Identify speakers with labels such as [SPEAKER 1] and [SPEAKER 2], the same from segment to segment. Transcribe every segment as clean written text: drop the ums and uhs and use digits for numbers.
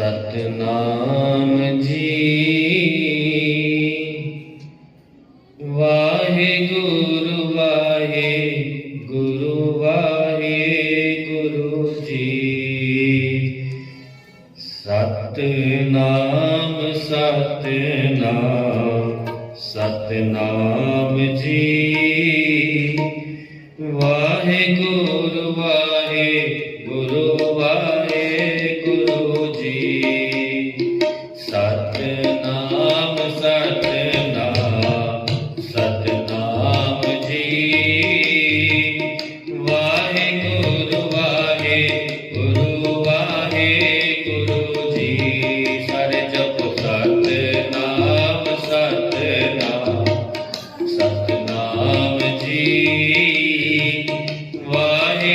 [SPEAKER 1] सतनाम जी वाहे गुरु जी। सतनाम सतनाम सतनाम जी वाहे गुरु जी। सतनाम सतनाम सतनाम जी वाहे गुरु जी। सारे जपो सतनाम सतनाम सतनाम जी वाहे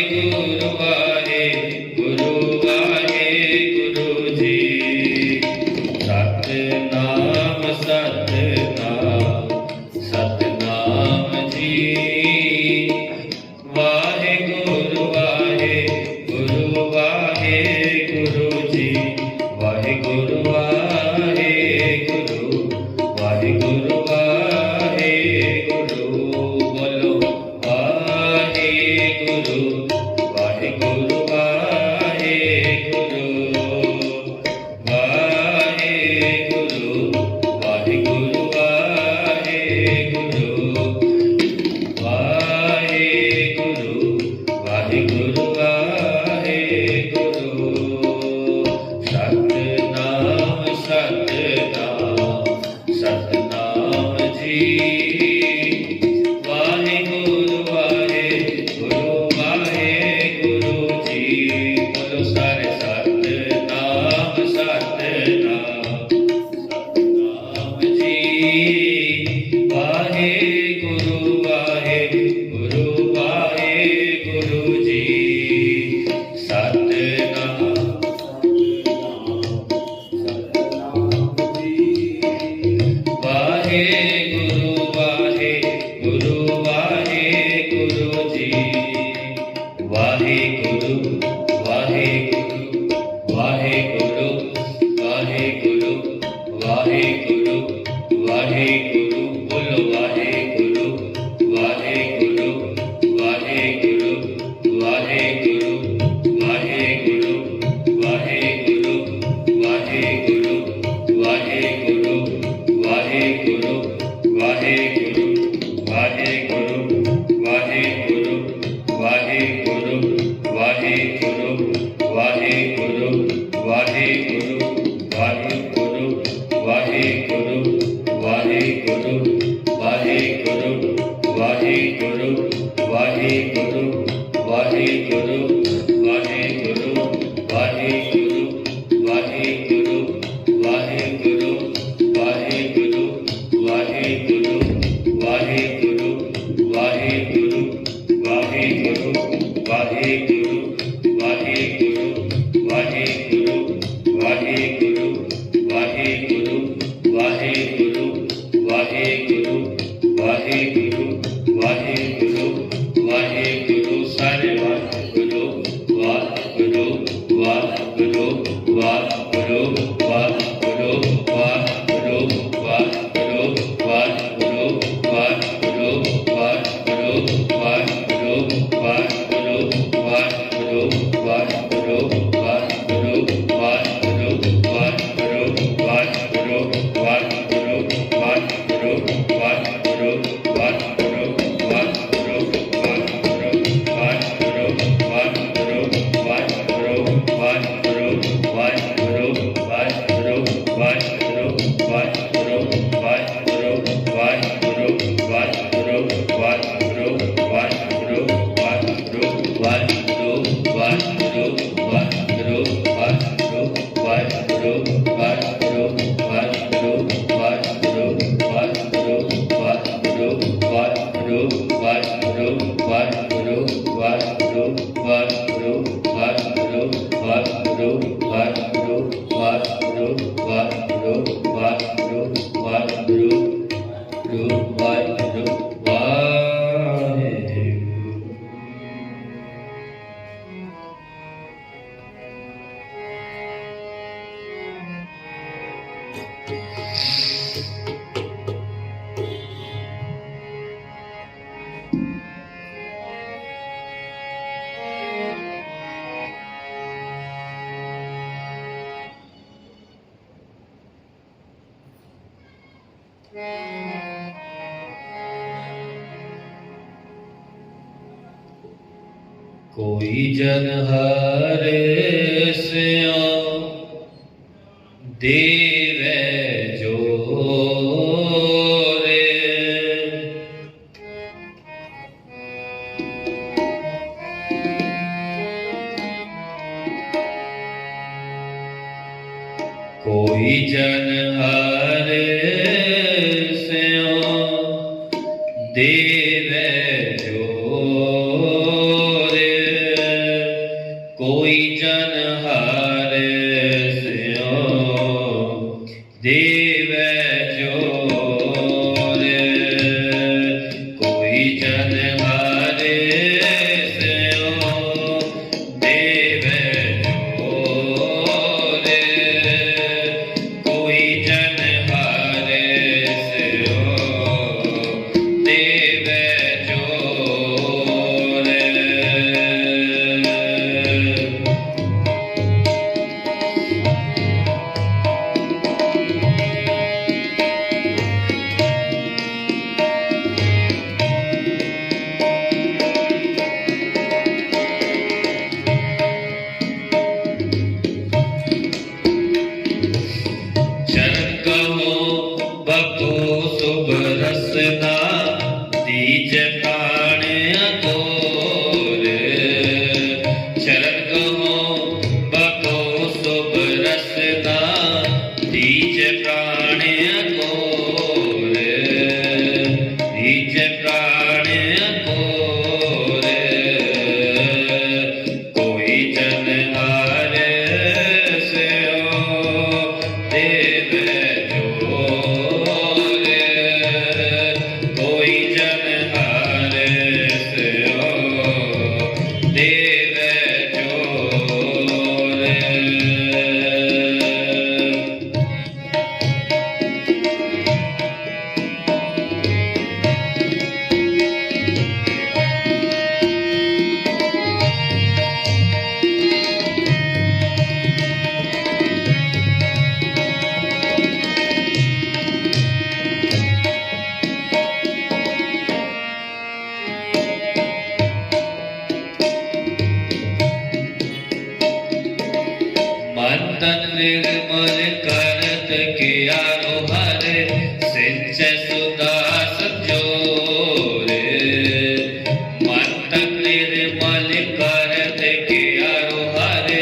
[SPEAKER 1] गुरु जी। सतनाम सतनाम सतनाम जी वाहे गुरु जी। वाहे गुरु बोलो वाहे गुरु वाहे गुरु सतनाम सतनाम सतनाम जी वाहे गुरु जी। बोलो सारे सतनाम सतनाम सतनाम जी वाहे गुरु जी। सतनाम वाहे गुरु जी। वाहे गुरु वाहे गुरु बोलो वाहे गुरु वाहे गुरु कोई जन हरे स्यो देवे जोरे। कोई जन हरे स्यो देवे जोरे। कोई जन हरे स्यो देवे जोरे। कोई जन हरे स्यो देवे जोरे। कोई जन हरे स्यो देवे जोरे। चरण कहो बको शुभ रसना दीज प्राण अघोरे। चरण कहो बको शुभ रसना दीज प्राण अघोरे। दीज प्राण अघोरे। कोई जन हरे स्यो देवे जोरे। कोई जन हरे स्यो देवे जोरे। मन तन निर्मल करत कियारो हरे सिंच सुधा संजोरे। मन तन निर्मल करत कियारो हरे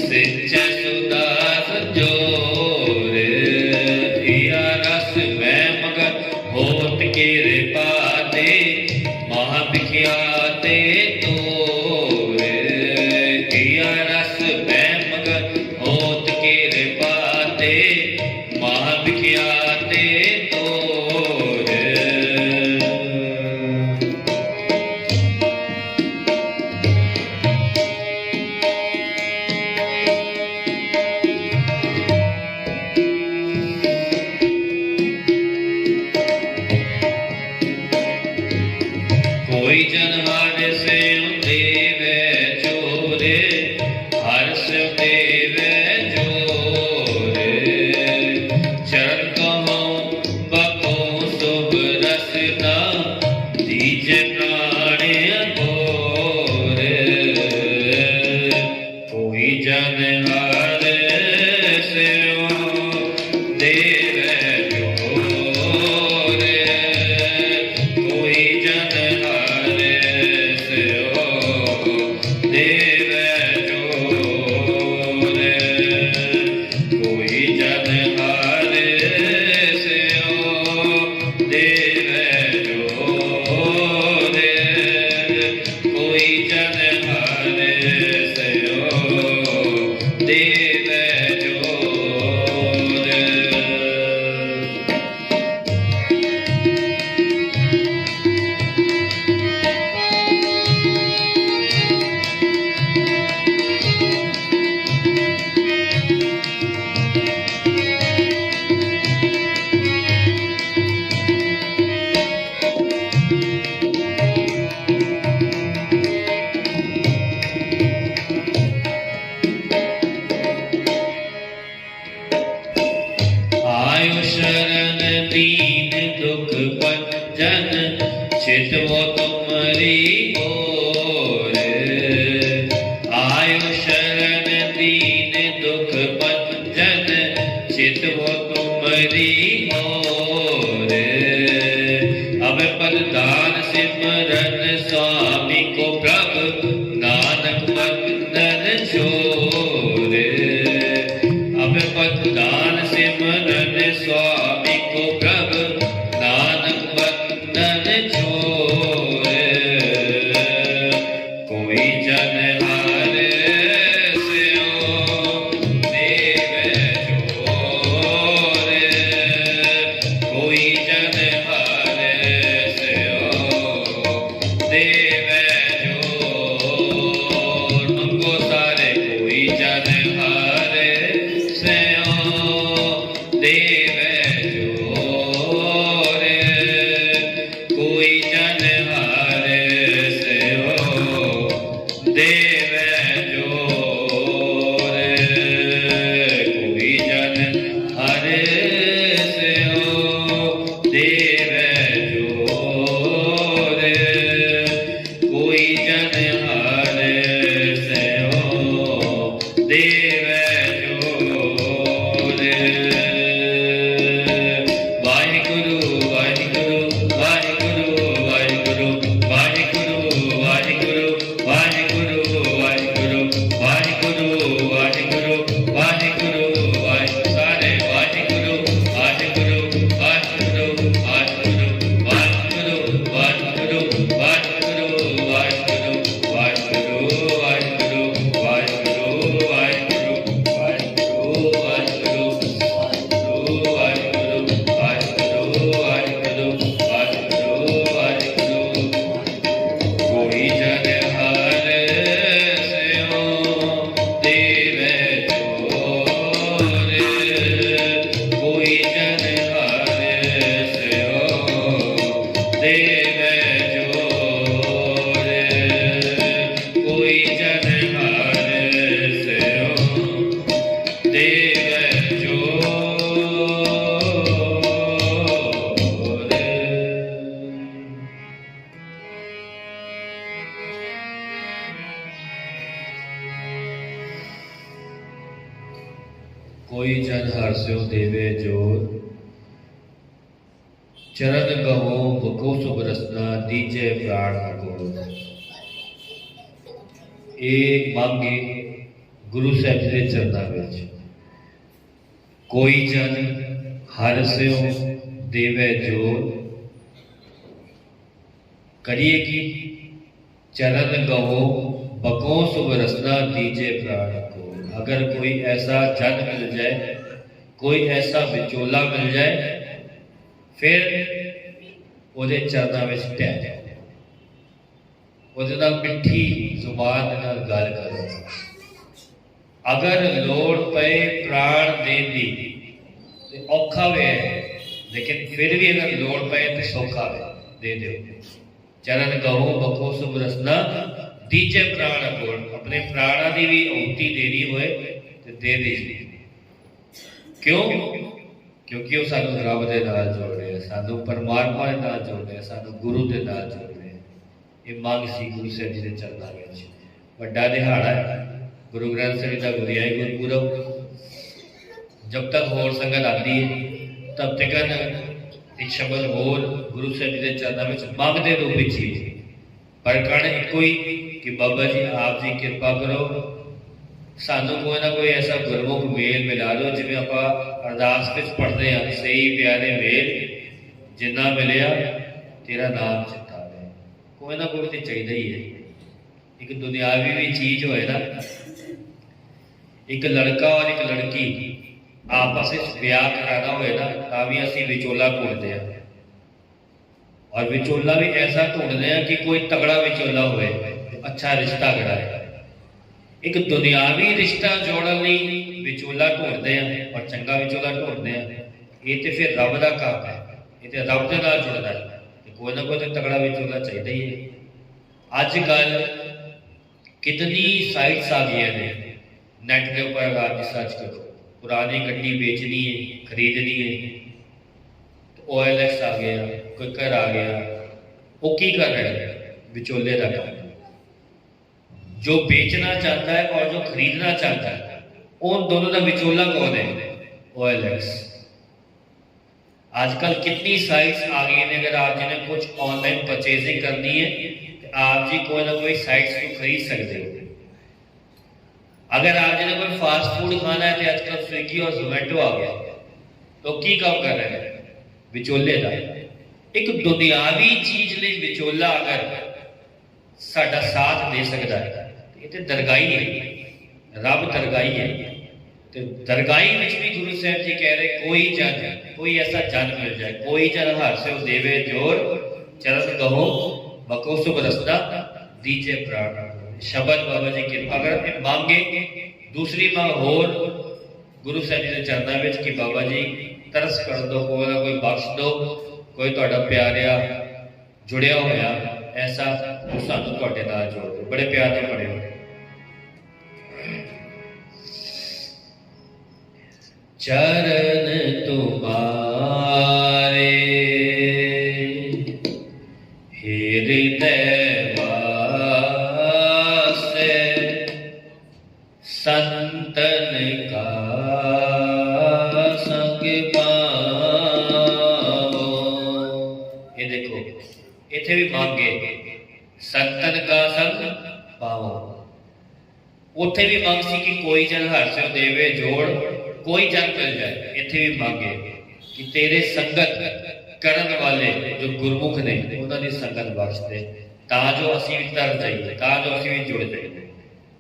[SPEAKER 1] सिंच सुधा संजोरे। हिया रस में मगन होत कृपा दे महाविख्याते तोरे। हिया रस में मगन होत कृपा दे महाविख्याते तोरे। कोई जन हरे स्यो देवे जोरे। हर स्यो देवे जोरे। चरण कहो बको शुभ रसना दीज प्राण अघोरे। कोई जन हरे स्यो देवे जोरे। कोई जन हरे स्यो देवे जोरे। कोई जन हरे स्यो देवे जोरे। कोई जन हरे स्यो देवे जोरे। चरण दीन दुख भंजन चित हो तुमरी ओर। अब पद दान सिमरन स्वामी को प्रभु नानक बंदन छोर। अब पद दान सिमरन स्वामी को प्रभु नानक बंदन छोर। कोई जन हार स्यो देव जोर। कोई जन हार स्यो देव जोर। मंगो सारे कोई जन हार स्यो देव जोर। कोई जन हार स्यो देव जोर। कोई जन हर स्यो देव जोर। कोई जन हर स्यो देव जोर। वाहिगुरु वाहिगुरु वाहिगुरु वाहिगुरु वाहिगुरु वाहिगुरु वाहिगुरु वाहिगुरु वाहिगुरु वाहिगुरु वाहिगुरु वाहिगुरु सारे वाहिगुरु वाहिगुरु वाहिगुरु वाहिगुरु वाहिगुरु वाहिगुरु वाहिगुरु वाहिगुरु वाहिगुरु वाहिगुरु वाहिगुरु वाहिगुरु वाहिगुरु वाहिगुरु वाहिगुरु वाहिगुरु वाहिगुरु वाहिगुरु वाहिगुरु। कोई जन हर स्यो देव जोर। कोई जन हर स्यो देव जोर। कोई जन हर स्यो देव जोर। कोई जन हर्ष्यो देवे जोर। चरण गहो बको सुबरसना दीजे प्राण को। ਇਹ ਮੰਗ ਗੁਰੂ ਸਾਹਿਬ ਜੀ ਦੇ ਚਰਨਾਂ ਵਿੱਚ। ਕੋਈ ਜਨ ਹਰਿ ਦੇਵੈ ਜੋਰ। ਕਰੀਏ ਕੀ चरण गहो बको सुब रसना दीजे प्राण को। अगर कोई ऐसा जन मिल जाए, कोई ऐसा विचोला मिल जाए, फिर ਉਹਦੇ ਚਰਨਾਂ ਵਿੱਚ ਟਹਿ ਜਾਓ, ਉਹਦੇ ਨਾਲ ਮਿੱਠੀ ਜ਼ੁਬਾਨ ਦੇ ਨਾਲ ਗੱਲ ਕਰੋ। ਅਗਰ ਲੋੜ ਪਏ ਪ੍ਰਾਣ ਦੇਣ ਦੀ ਤੇ ਔਖਾ ਵੇ, ਲੇਕਿਨ ਫਿਰ ਵੀ ਅगर ਲੋੜ ਪਏ ਤੇ ਸੌਖਾ ਵੇ, ਦੇ ਦਿਓ। चरण गहो बको सुब रसना दीजे प्राण को। अपने प्राणा की भी आहुति देनी होए तो दे दीजिए। क्यों? क्योंकि वो सानू रब के नाल जोड़ रहे हैं, सानू परमात्मा के नाल जोड़ रहे हैं, सानू गुरु के नाल जोड़ रहे हैं। ये मंग सी गुरु साहब जी के चरणों में। वड्डा दिहाड़ा है गुरु ग्रंथ साहिब का गुरियाई गुरपुरब। जब तक होर संगत आती है तब तक एक शब्द होर गुरु साहब जी के चरणों में मंगते दो पिछी, पर कण एको ही कि बाबा जी आप जी कृपा करो, सानू कोई ना कोई ऐसा गुरमुख मेल मिला दो जिवें आपां अरदास विच पढ़ते हैं, सही प्यारे मेल जिन्ना मिलिया तेरा नाम चिता है। कोई ना कोई तो चाहिए ही है। एक दुनियावी भी चीज होए ना, एक लड़का और एक लड़की आपस में ब्याह कराना होए ना, भी असी विचोला ढूंढते हैं। और विचोला भी ऐसा ढूंढते हैं कि कोई तगड़ा विचोला होए, अच्छा रिश्ता कराए। एक दुनियावी रिश्ता जोड़न लई विचोला ढूंढते हैं और चंगा विचोला ढूंढते हैं। ये तो फिर रब का काम है, ये तो रब के नाल जुड़दा है। कोई ना कोई तो तगड़ा विचोला चाहिए ही है। अजकल कितनी साइट्स आ गई ने नैट के ऊपर, आप सर्च करो पुरानी गड्डी बेचनी है, खरीदनी है, तो OLX आ गया, क्विकर आ गया। वो की कर रहे हैं? विचोले का काम। जो बेचना चाहता है और जो खरीदना चाहता है, उन दोनों का विचोला कौन है? OLX। आजकल कितनी साइट्स आ गई हैं, अगर आप जिन्हें कुछ ऑनलाइन परचेजिंग करनी है तो आप जी कोई ना कोई साइट्स को खरीद सकते हो। अगर आप जिन्हें कोई फास्ट फूड खाना है तो आजकल स्विगी और जोमैटो आ गया, तो की काम कर रहे हैं? विचोले का। एक दुनियावी चीज लिए विचोला अगर साडा साथ दे सकता है, ये तो दरगाही है, रब दरगाही है। तो दरगाही में भी गुरु साहब जी कह रहे कोई जन, कोई ऐसा जन मिल जाए, कोई जन हास्य देवे जोर चरण कहो बको सुख रसदा दीजे प्राण। शब्द बाबा जी की अगर मांगे, दूसरी मांग होर गुरु साहब जी के चरणों में कि बाबा जी तरस कर दो, कोई ना कोई बख्श दो, कोई तुहाडा प्यारिया जुड़िया होया ऐसा तो सानू तुहाडे नाल जोड़ दो। बड़े प्यार नाल पढ़ियो। चरण तुम्हारे हृदय वासे संतन का संग पावो। ये देखो इथे भी मांगे संतन का संग पावो, उथे भी मांग सी कि कोई जन हर्ष देवे जोड़, कोई जन मिल जाए। इथे भी मांगे कि तेरे संगत करन वाले जो गुरमुख ने उन्होंने संगत बख्श दे, जो असी भी तर जाइए, जो असी भी जुड़ जाइए।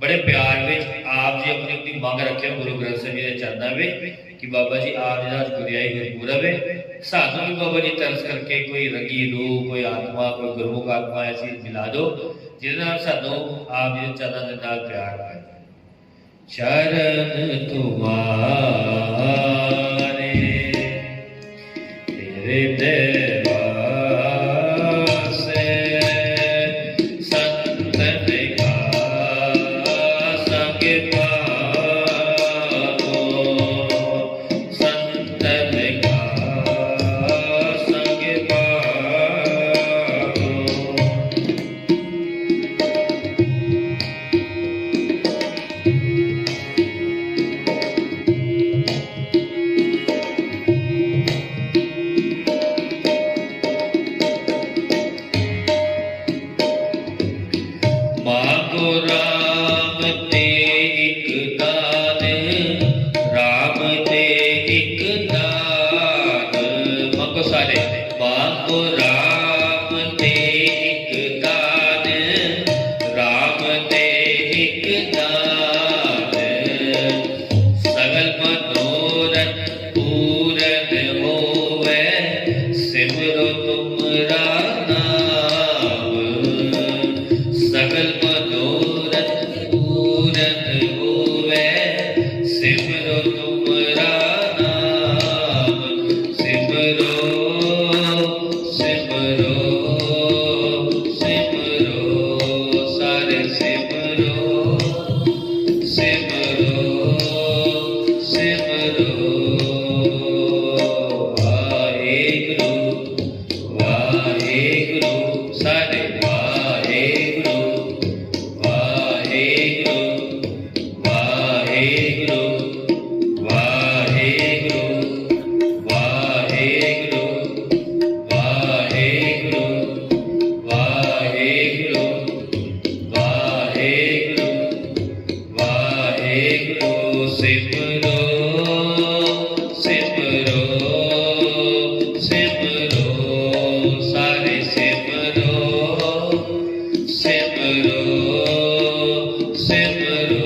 [SPEAKER 1] बड़े प्यार में आप जी अपनी अपनी मांग रखे गुरु ग्रंथ साहिब जी के चरणों में कि बाबा जी आप जी आज गुरियाई गुरपुरब है, सानू भी बाबा जी तरस करके कोई रंगी रूह, कोई आत्मा, कोई गुरमुख आत्मा ऐसी मिला दो जिन्हें सानू आप जी चरणों के नाल प्यार है। चरण तुम्हारे हृदय वासे संतन का संग पावो, संतन का संग पावो। मांगो राम ते एक दान, राम ते एक दान। मांगो सारे, मांगो राम ते एक दान, राम ते एक दान। सगल मनोरथ पूरन होवे, सिमरो तुमरा नाम। सगल मनोरथ पूरन होवे, सिमरो तुमरा नाम। सिमरो सिमरो सिमरो सारे सिमरो सिमरो सिमरो। वाहेगुरु वाहेगुरु सारे वाहेगुरु वाहेगुरु वाहेगुरु वाहेगुरु वाहेगुरु वाहेगुरु वाहेगुरु वाहेगुरु वाहेगुरु। सिमरो सिमरो सिमरो सारे सिमरो सिमरो सिमरो।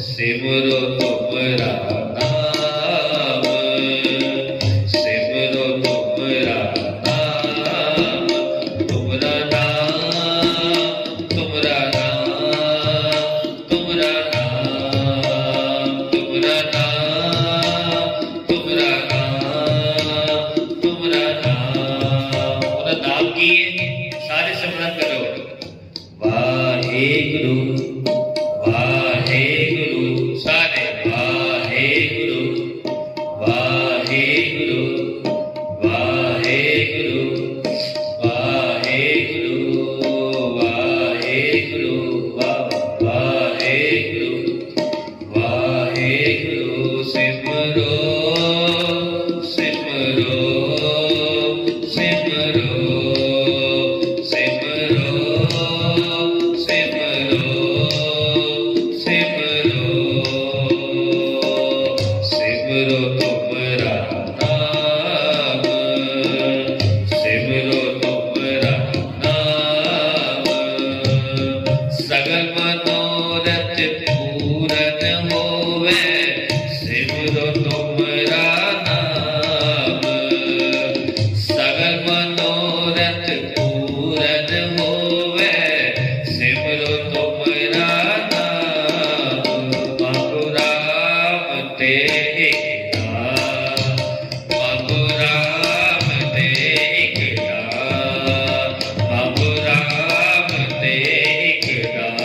[SPEAKER 1] सिमरो तुमरा नाम, सिमरो तुमरा नाम। तुमरा नाम तुमरा नाम तुमरा नाम तुमरा नाम तुमरा नाम तुमरा नाम। पूरा नाम की सारे सिमरन करो। वाहेगुरु वाहेगुरु सारे वाहेगुरु पूरन होवे सिमरो तुमरा नाम। सगल मनोरथ पूरन होवे सिमरो तुमरा नाम। मांगो राम ते एक नाम, मांगो राम ते एक नाम, मांगो राम ते एक नाम।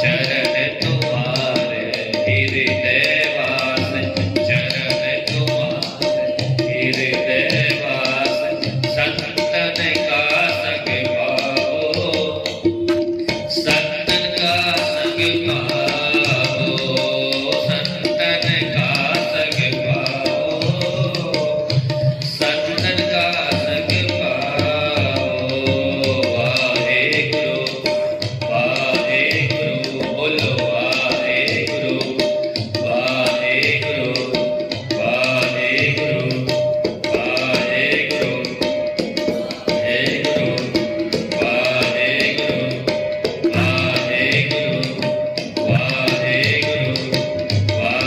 [SPEAKER 1] चरण तुम्हारे हृदय वास, चरण तुम्हारे हृदय वास। संतन का संग पाओ, संतन का संग पाओ, संतन का संग पाओ, संतन का संग पाओ। वाहेगुरु वाहेगुरु बोलो वाहेगुरु वाहेगुरु वाहेगुरु वाहेगुरु वाहेगुरु वाहेगुरु वाहेगुरु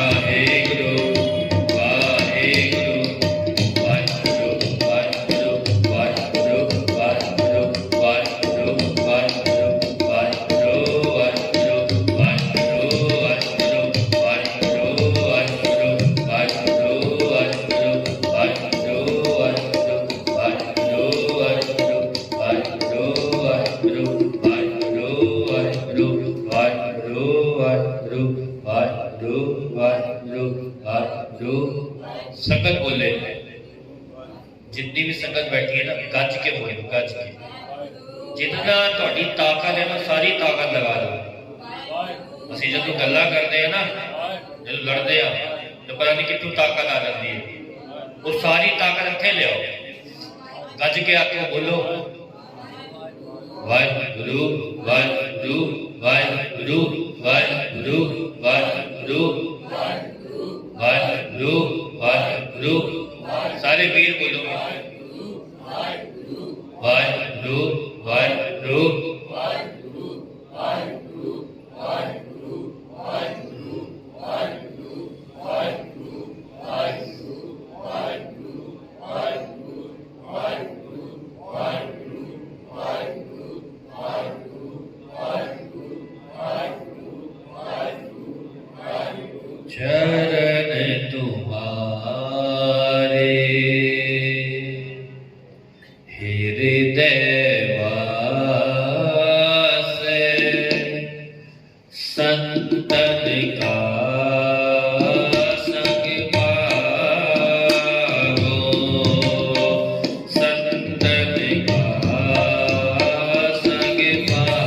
[SPEAKER 1] वाहेगुरु वाहेगुरु वाहेगुरु वाहेगुरु वाहेगुरु वाहेगुरु वाहेगुरु वाहेगुरु वाहेगुरु वाहेगुरु वाहेगुरु संगत बोले, जितनी भी संगत बैठी है ना, गज के बोले, गज के। जितना थोड़ी ताकत है ना, सारी ताकत लगा दो। असि जो गल्ला करते हैं ना, जो लड़ते हैं तो पता नहीं कितनी ताकत आ जाती है। वो सारी ताकत इत्थे ले आओ, गज के आके बोलो वाहिगुरु वाहिगुरु वाहिगुरु वाहिगुरु वाहिगुरु वाहिगुरु वाहिगुरु। सारे वीर बोलो वाहिगुरु वाहिगुरु चरण तुम्हारे हृदय वास। संतन का संग पाओ, संतन का संग पाओ।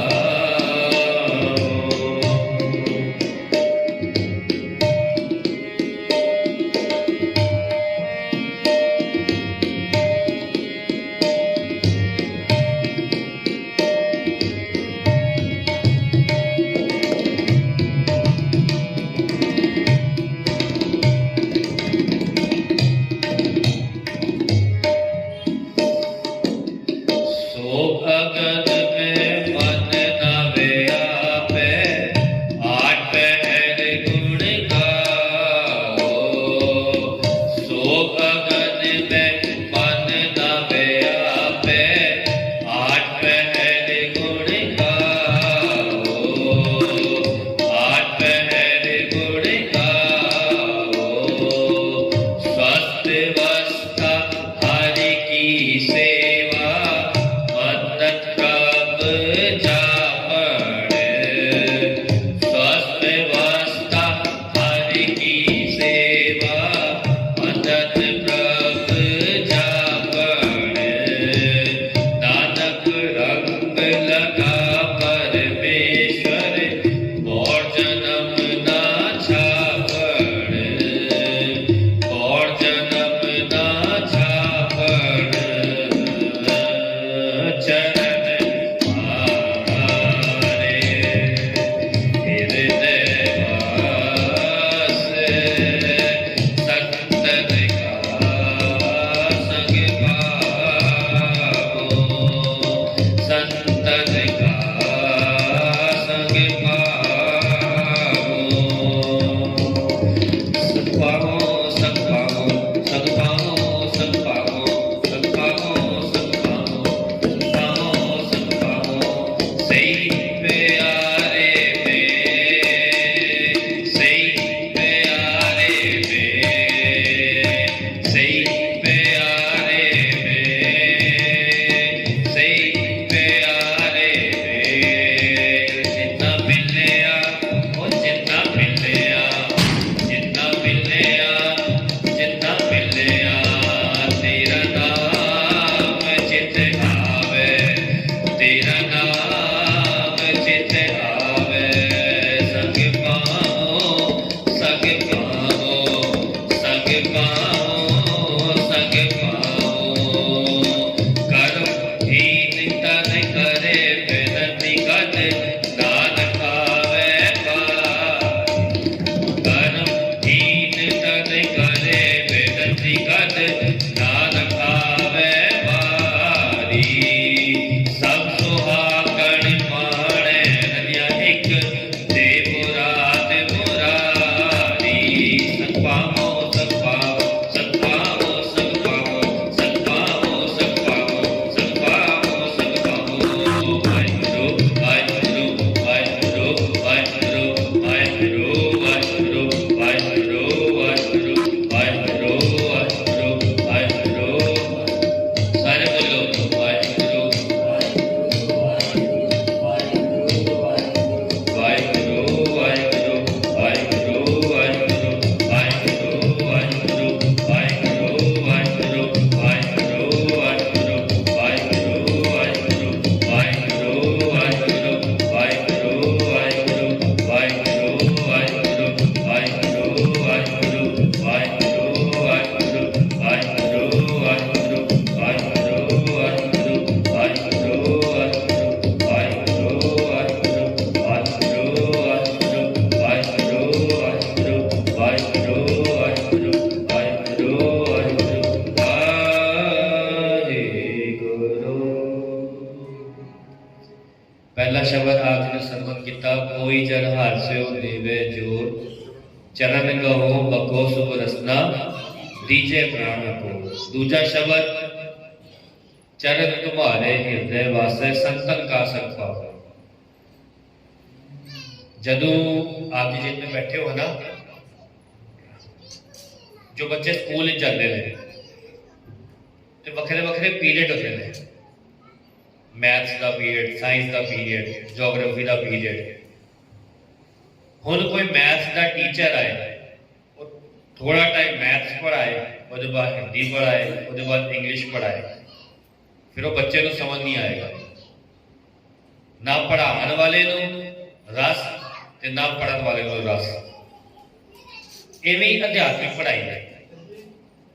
[SPEAKER 1] कोई जन हास्यो देवे जोर, चरण गहो बको सुभ रसना, दीजे प्राण को। दूजा शब्द, चरण तुम्हारे हृदय वासे, संतन का संग पावे। जदों आप जी जितने बैठे हो ना, जो बच्चे स्कूल जाते हैं तो वखरे वखरे पीरियड होते हैं, मैथ्स का पीरियड, साइंस का पीरियड, जोग्राफी का पीरियड। हुण कोई मैथ्स का टीचर आए, थोड़ा टाइम मैथ्स पढ़ाए, उसके बाद हिंदी पढ़ाए, उसके बाद इंग्लिश पढ़ाए, फिर वो बच्चे को समझ नहीं आएगा। ना पढ़ाने वाले को रस ते ना पढ़ने वाले को रस। इवें अध्यात्मिक पढ़ाई है,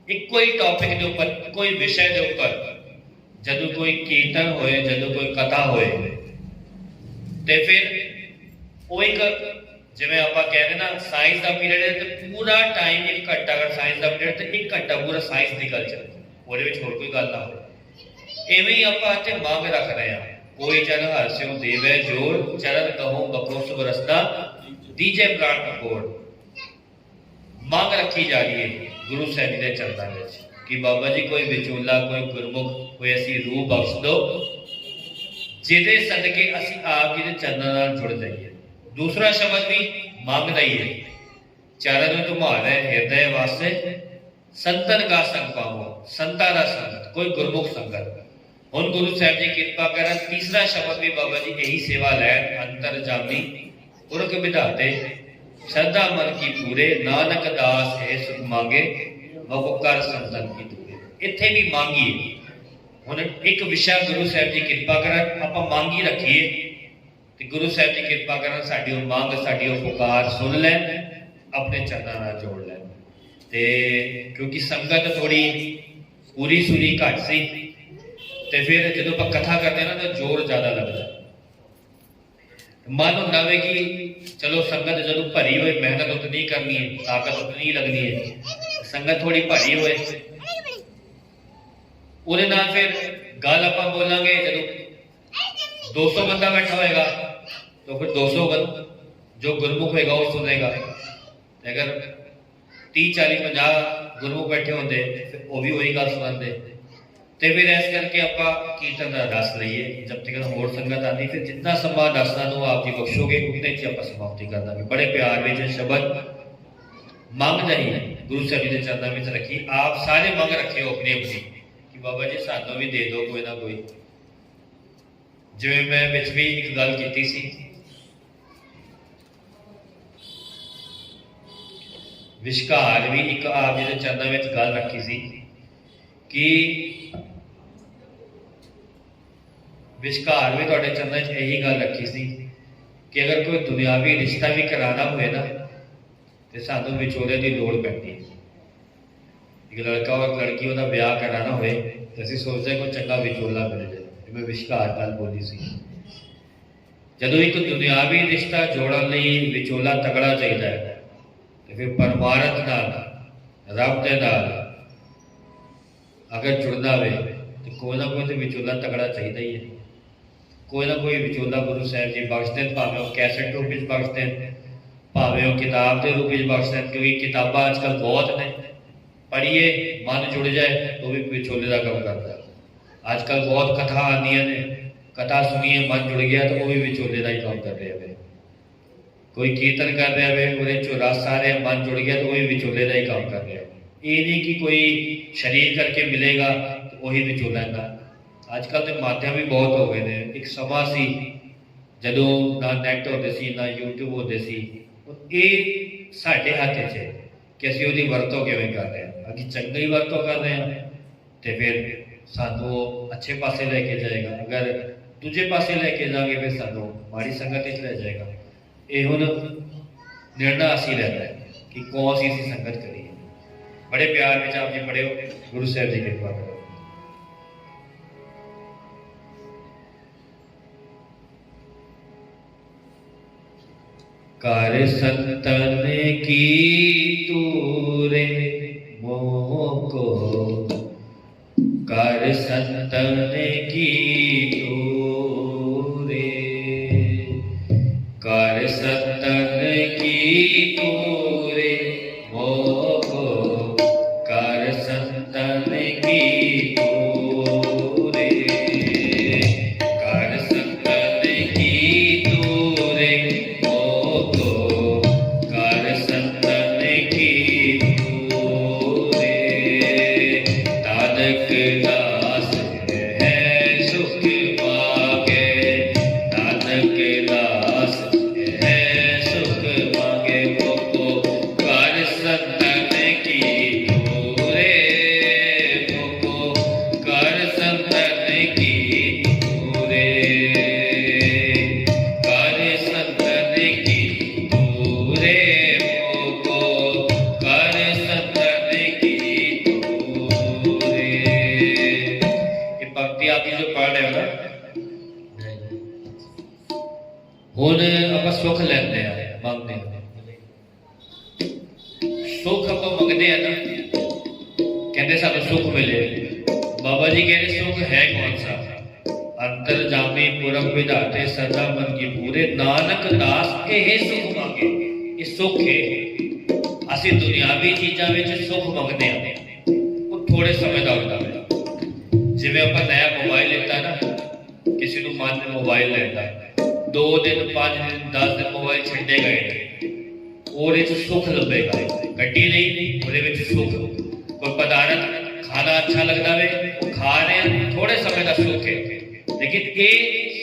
[SPEAKER 1] एक कोई टॉपिक के ऊपर, कोई विषय के ऊपर जदों कोई कीर्तन होए, जदों कोई कथा होए, ते फिर वो एक जिवें आपां कहते ना साइंस का पीरियड है, तो पूरा टाइम 1 घंटा, अगर साइंस का पीरियड तो 1 घंटा पूरा साइंस निकल जाए, वो होर कोई गल ना हो। इवें ही आपां इत्थे मंग रख रहे हैं, कोई जन हास्यो देवे जोर, चरण कहो बको सुभ रसना, दीजे प्राण कपोड़। मंग रखी जा रही है गुरु साहब जी के चरणों में कि बाबा जी कोई विचोला, कोई गुरमुख, कोई ऐसी रूह बख्श दो जिहदे सदके असीं आप जी के चरणों नाल जुड़ जाइए। दूसरा शब्द भी मंग रही है, चरण तुम्हारे हृदय वासे, संतन का संग पावो। संतां दा संगत, कोई गुरमुख संगत। हुण गुरु साहब जी कृपा करन, तीसरा शब्द भी बाबा जी यही सेवा लैन, अंतर जामी पुरख विधाते, श्रद्धा मन की पूरे, नानक दास है सुख मांगे, वह कर संतन की दूरे। इत्थे भी मांगीए। हुण एक विषय गुरु साहब जी कृपा करन, आपां मांगी रखीए ते गुरु साहब जी कृपा करन साडी ओह मांग, साडी ओह पुकार सुन लैन, अपने चरणों नाल जोड़ लैन। ते क्योंकि संगत थोड़ी पूरी सूरी घट सी, ते फिर जदों आपां कथा करते हैं ना तो जोर ज्यादा लगता है। मन होंदा वे कि चलो संगत जदों भरी होए, मेहनत उतनी करनी है, ताकत उतनी लगनी है। संगत थोड़ी भरी होए उहदे नाल फिर गल आपां बोलांगे, जदों 200 बंदा बैठा होएगा तो फिर 200 जो गुरमुख होएगा वो सुनेगा। अगर 30-40 50 गुरमुख बैठे होंदे फिर वो भी वही गल सुनांदे। तो फिर इस करके आपां कीर्तन का रस लईए, जब तक होर संगत आती, फिर जितना समा दसना तो आप जी बख्शोगे उतने च आपां समाप्ति कर देंगे। बड़े प्यार में शब्द मंग नहीं गुरु साहब जी के चरणों में रखी। आप सारे मंग रखे हो अपनी अपनी कि बाबा जी सानू भी दे दो कोई ना कोई। जिवें मैं विच भी एक गल कीती सी, विशकार भी एक आप जी के चरणों में गल रखी सी कि विशकार भी तुहाडे चरणों च यही गल रखी सी कि अगर कोई दुनियावी रिश्ता भी कराना होए ना तो सानू विचोले की लोड़ पैंदी है। एक लड़का और एक लड़की का ब्याह कराना होए तो असीं सोचते कोई चंगा विचोला मिल जाए। मैं विशकार गल बोली सी, जदों एक दुनियावी रिश्ता जोड़न लई विचोला तगड़ा चाहिए है तो फिर परमारथ नाल, रब दे नाल अगर जुड़ना हो तो कोई ना कोई तो विचोला तगड़ा चाहिए ही है। कोई ना कोई विचोला गुरु साहब जी बख्श दें, भावें वो कैसेट रूप में बख्श दें, भावें वो किताब के रूप में बख्श दें, क्योंकि किताबा अजकल बहुत ने, पढ़िए मन जुड़ जाए तो भी विचोले का काम करता है। आजकल बहुत कथा आदि ने, कथा सुनिए मन जुड़ गया तो वो भी विचोले का ही काम कर रहे हैं। कोई कीर्तन कर रहा है वो चो रस आ रहे मन जुड़ गया तो वो भी विचोले का ही काम कर रहे हैं। ये नहीं कि कोई शरीर करके मिलेगा तो वही विचोला का। आजकल तो माध्यम भी बहुत हो गए हैं। एक समा सी जदों ना नैट होते सी ना यूट्यूब होते सी, ये साढ़े हाथ च है कि असीं उहदी वरतों किवें कर रहे हैं। अगर चंगी वरतों कर रहे हैं तो फिर सानू अच्छे पासे लेके जाएगा, अगर दूजे पासे लेके जाएंगे फिर सानू माड़ी संगत च ले जाएगा। ये हुण निर्णय असीं लैना है कि कौन सी असीं संगत करिए। बड़े प्यार में आप जी पढ़े हो, गुरु साहब जी कृपा करो। कर संतन की तूरे मोको, कर संतन की तूरे, कर संतन की तूरे मोको, कर संतन की तूरे, कर संतन की तूरे मोको, कर संतन की तूरे। तानक दास है सुख मांगे, तानक दास है सुख मांगे, मोको कर संतन की तूरे, मोको कर संतन की तूरे, कर संतन की तूरे, मोको कर संतन की तूरे। ये पंक्ति आप जो पढ़ रहे हो ना, ਹੁਣ ਆਪਾਂ ਸੁੱਖ ਲੈਂਦੇ ਆ, ਮੰਗਦੇ ਆ, ਸੁੱਖ ਆਪਾਂ ਮੰਗਦੇ ਆ ਨਾ, ਕਹਿੰਦੇ ਸਾਨੂੰ ਸੁੱਖ ਮਿਲੇ। ਬਾਬਾ ਜੀ ਕਹਿੰਦੇ ਸੁੱਖ ਹੈ ਕੌਣ ਸਾ, ਅੰਤਰ ਜਾਮੀ ਪੁਰਖ ਵਿਧਾਤੇ ਸਦਾ ਮਨ ਕੀ ਪੂਰੇ, ਨਾਨਕ ਦਾਸ ਇਹ ਸੁੱਖ ਮੰਗੇ। ਇਹ ਸੁੱਖ ਹੈ। ਅਸੀਂ ਦੁਨਿਆਵੀ ਚੀਜ਼ਾਂ ਵਿੱਚ ਸੁੱਖ ਮੰਗਦੇ ਆ, ਉਹ ਥੋੜੇ ਸਮੇਂ ਦਾ ਹੁੰਦਾ ਹੈ। ਜਿਵੇਂ ਆਪਾਂ ਨया ਮੋਬਾਈਲ ਲੈਤਾ ਨਾ, ਕਿਸੇ ਨੂੰ ਮਨ ਨੇ ਮੋਬਾਈਲ ਲੈਤਾ, 2 दिन 5 दिन 10 दिन मोबाइल छड्डेगा ही, ਉਹਦੇ ਚ ਸੁੱਖ ਲੱਭੇਗਾ। ਗੱਡੀ ਲਈ ਉਹਦੇ ਵਿੱਚ ਸੁੱਖ, ਕੋਈ ਪਦਾਰਥ ਖਾਣਾ ਅੱਛਾ ਲੱਗਦਾ ਵੇ, ਉਹ ਖਾ ਰਹੇ ਆ, ਥੋੜੇ ਸਮੇਂ ਦਾ ਸੁੱਖ ਹੈ। ਲੇਕਿਨ ਇਹ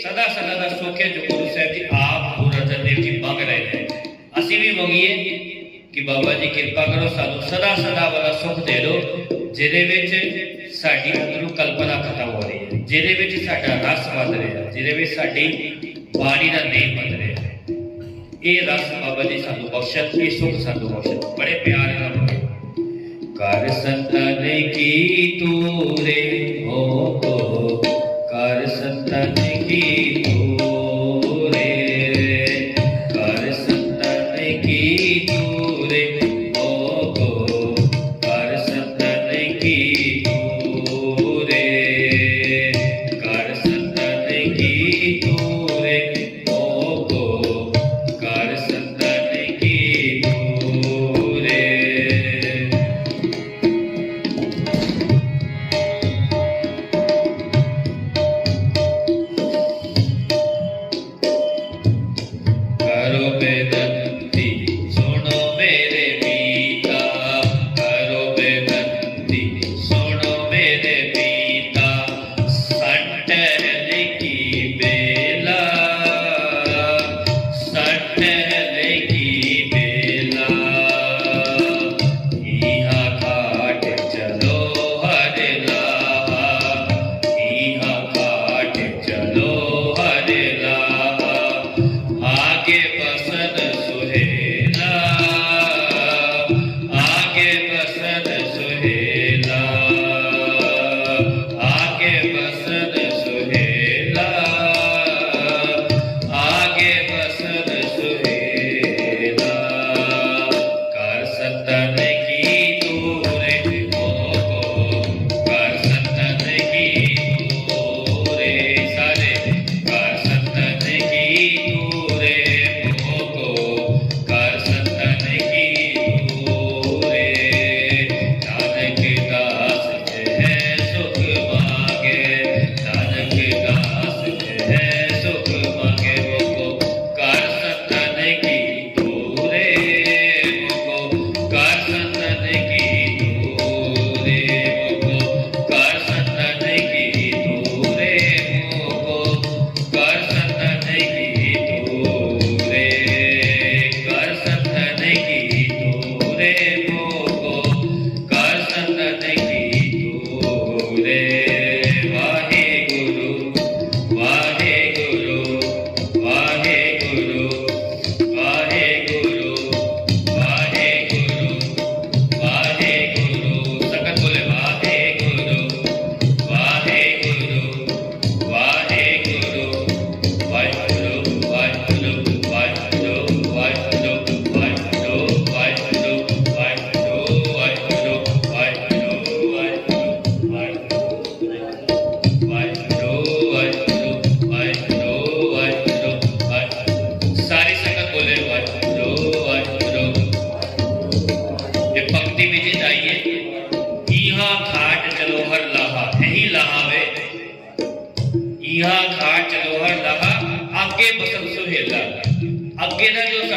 [SPEAKER 1] ਸਦਾ ਸਦਾ ਦਾ ਸੁੱਖ ਹੈ ਜੋ ਗੁਰੂ ਸਾਹਿਬ ਜੀ ਆਪ ਗੁਰੂ ਅਰਜਨ ਦੇਵ ਜੀ ਮੰਗ ਰਹੇ ਨੇ। ਅਸੀਂ ਵੀ ਮੰਗੀਏ ਕਿ ਬਾਬਾ ਜੀ ਕਿਰਪਾ ਕਰੋ, ਸਾਨੂੰ ਸਦਾ ਸਦਾ ਵਾਲਾ ਸੁੱਖ ਦੇ ਦਿਓ, ਜਿਹਦੇ ਵਿੱਚ ਸਾਡੀ ਅੰਦਰੋਂ ਕਲਪਨਾ ਖਤਮ ਹੋ ਰਹੀ ਹੈ, ਜਿਹਦੇ ਵਿੱਚ ਸਾਡਾ ਰਸ ਵੱਧ ਰਿਹਾ, ਜਿਹਦੇ ਵਿੱਚ ਸਾਡੀ ਬਾਣੀ ਦਾ ਨੇਮ ਬਣ ਰਿਹਾ। ਇਹ ਰਸ ਬਾਬਾ ਜੀ ਸਾਨੂੰ ਬਖਸ਼ਣ, ਇਹ ਸੁੱਖ ਸਾਨੂੰ ਬਖਸ਼ਣ। ਬੜੇ ਪਿਆਰ ਨਾਲ ਬੋਲੇ, ਕਰ ਸੰਤਨ ਕੀ ਤੂਰੇ ਮੋਕੋ, ਕਰ ਸੰਤਨ ਕੀ ਤੂਰੇ, ਕਰ ਸੰਤਨ ਕੀ ਤੂਰੇ ਮੋਕੋ, ਕਰ ਸੰਤਨ ਕੀ ਤੂਰੇ, ਕਰ ਸੰਤਨ ਕੀ ਤੂਰੇ ਮੋਕੋ, ਕਰ ਸੰਤਨ ਕੀ ਤੂਰੇ। करो बेनती सुनो मेरे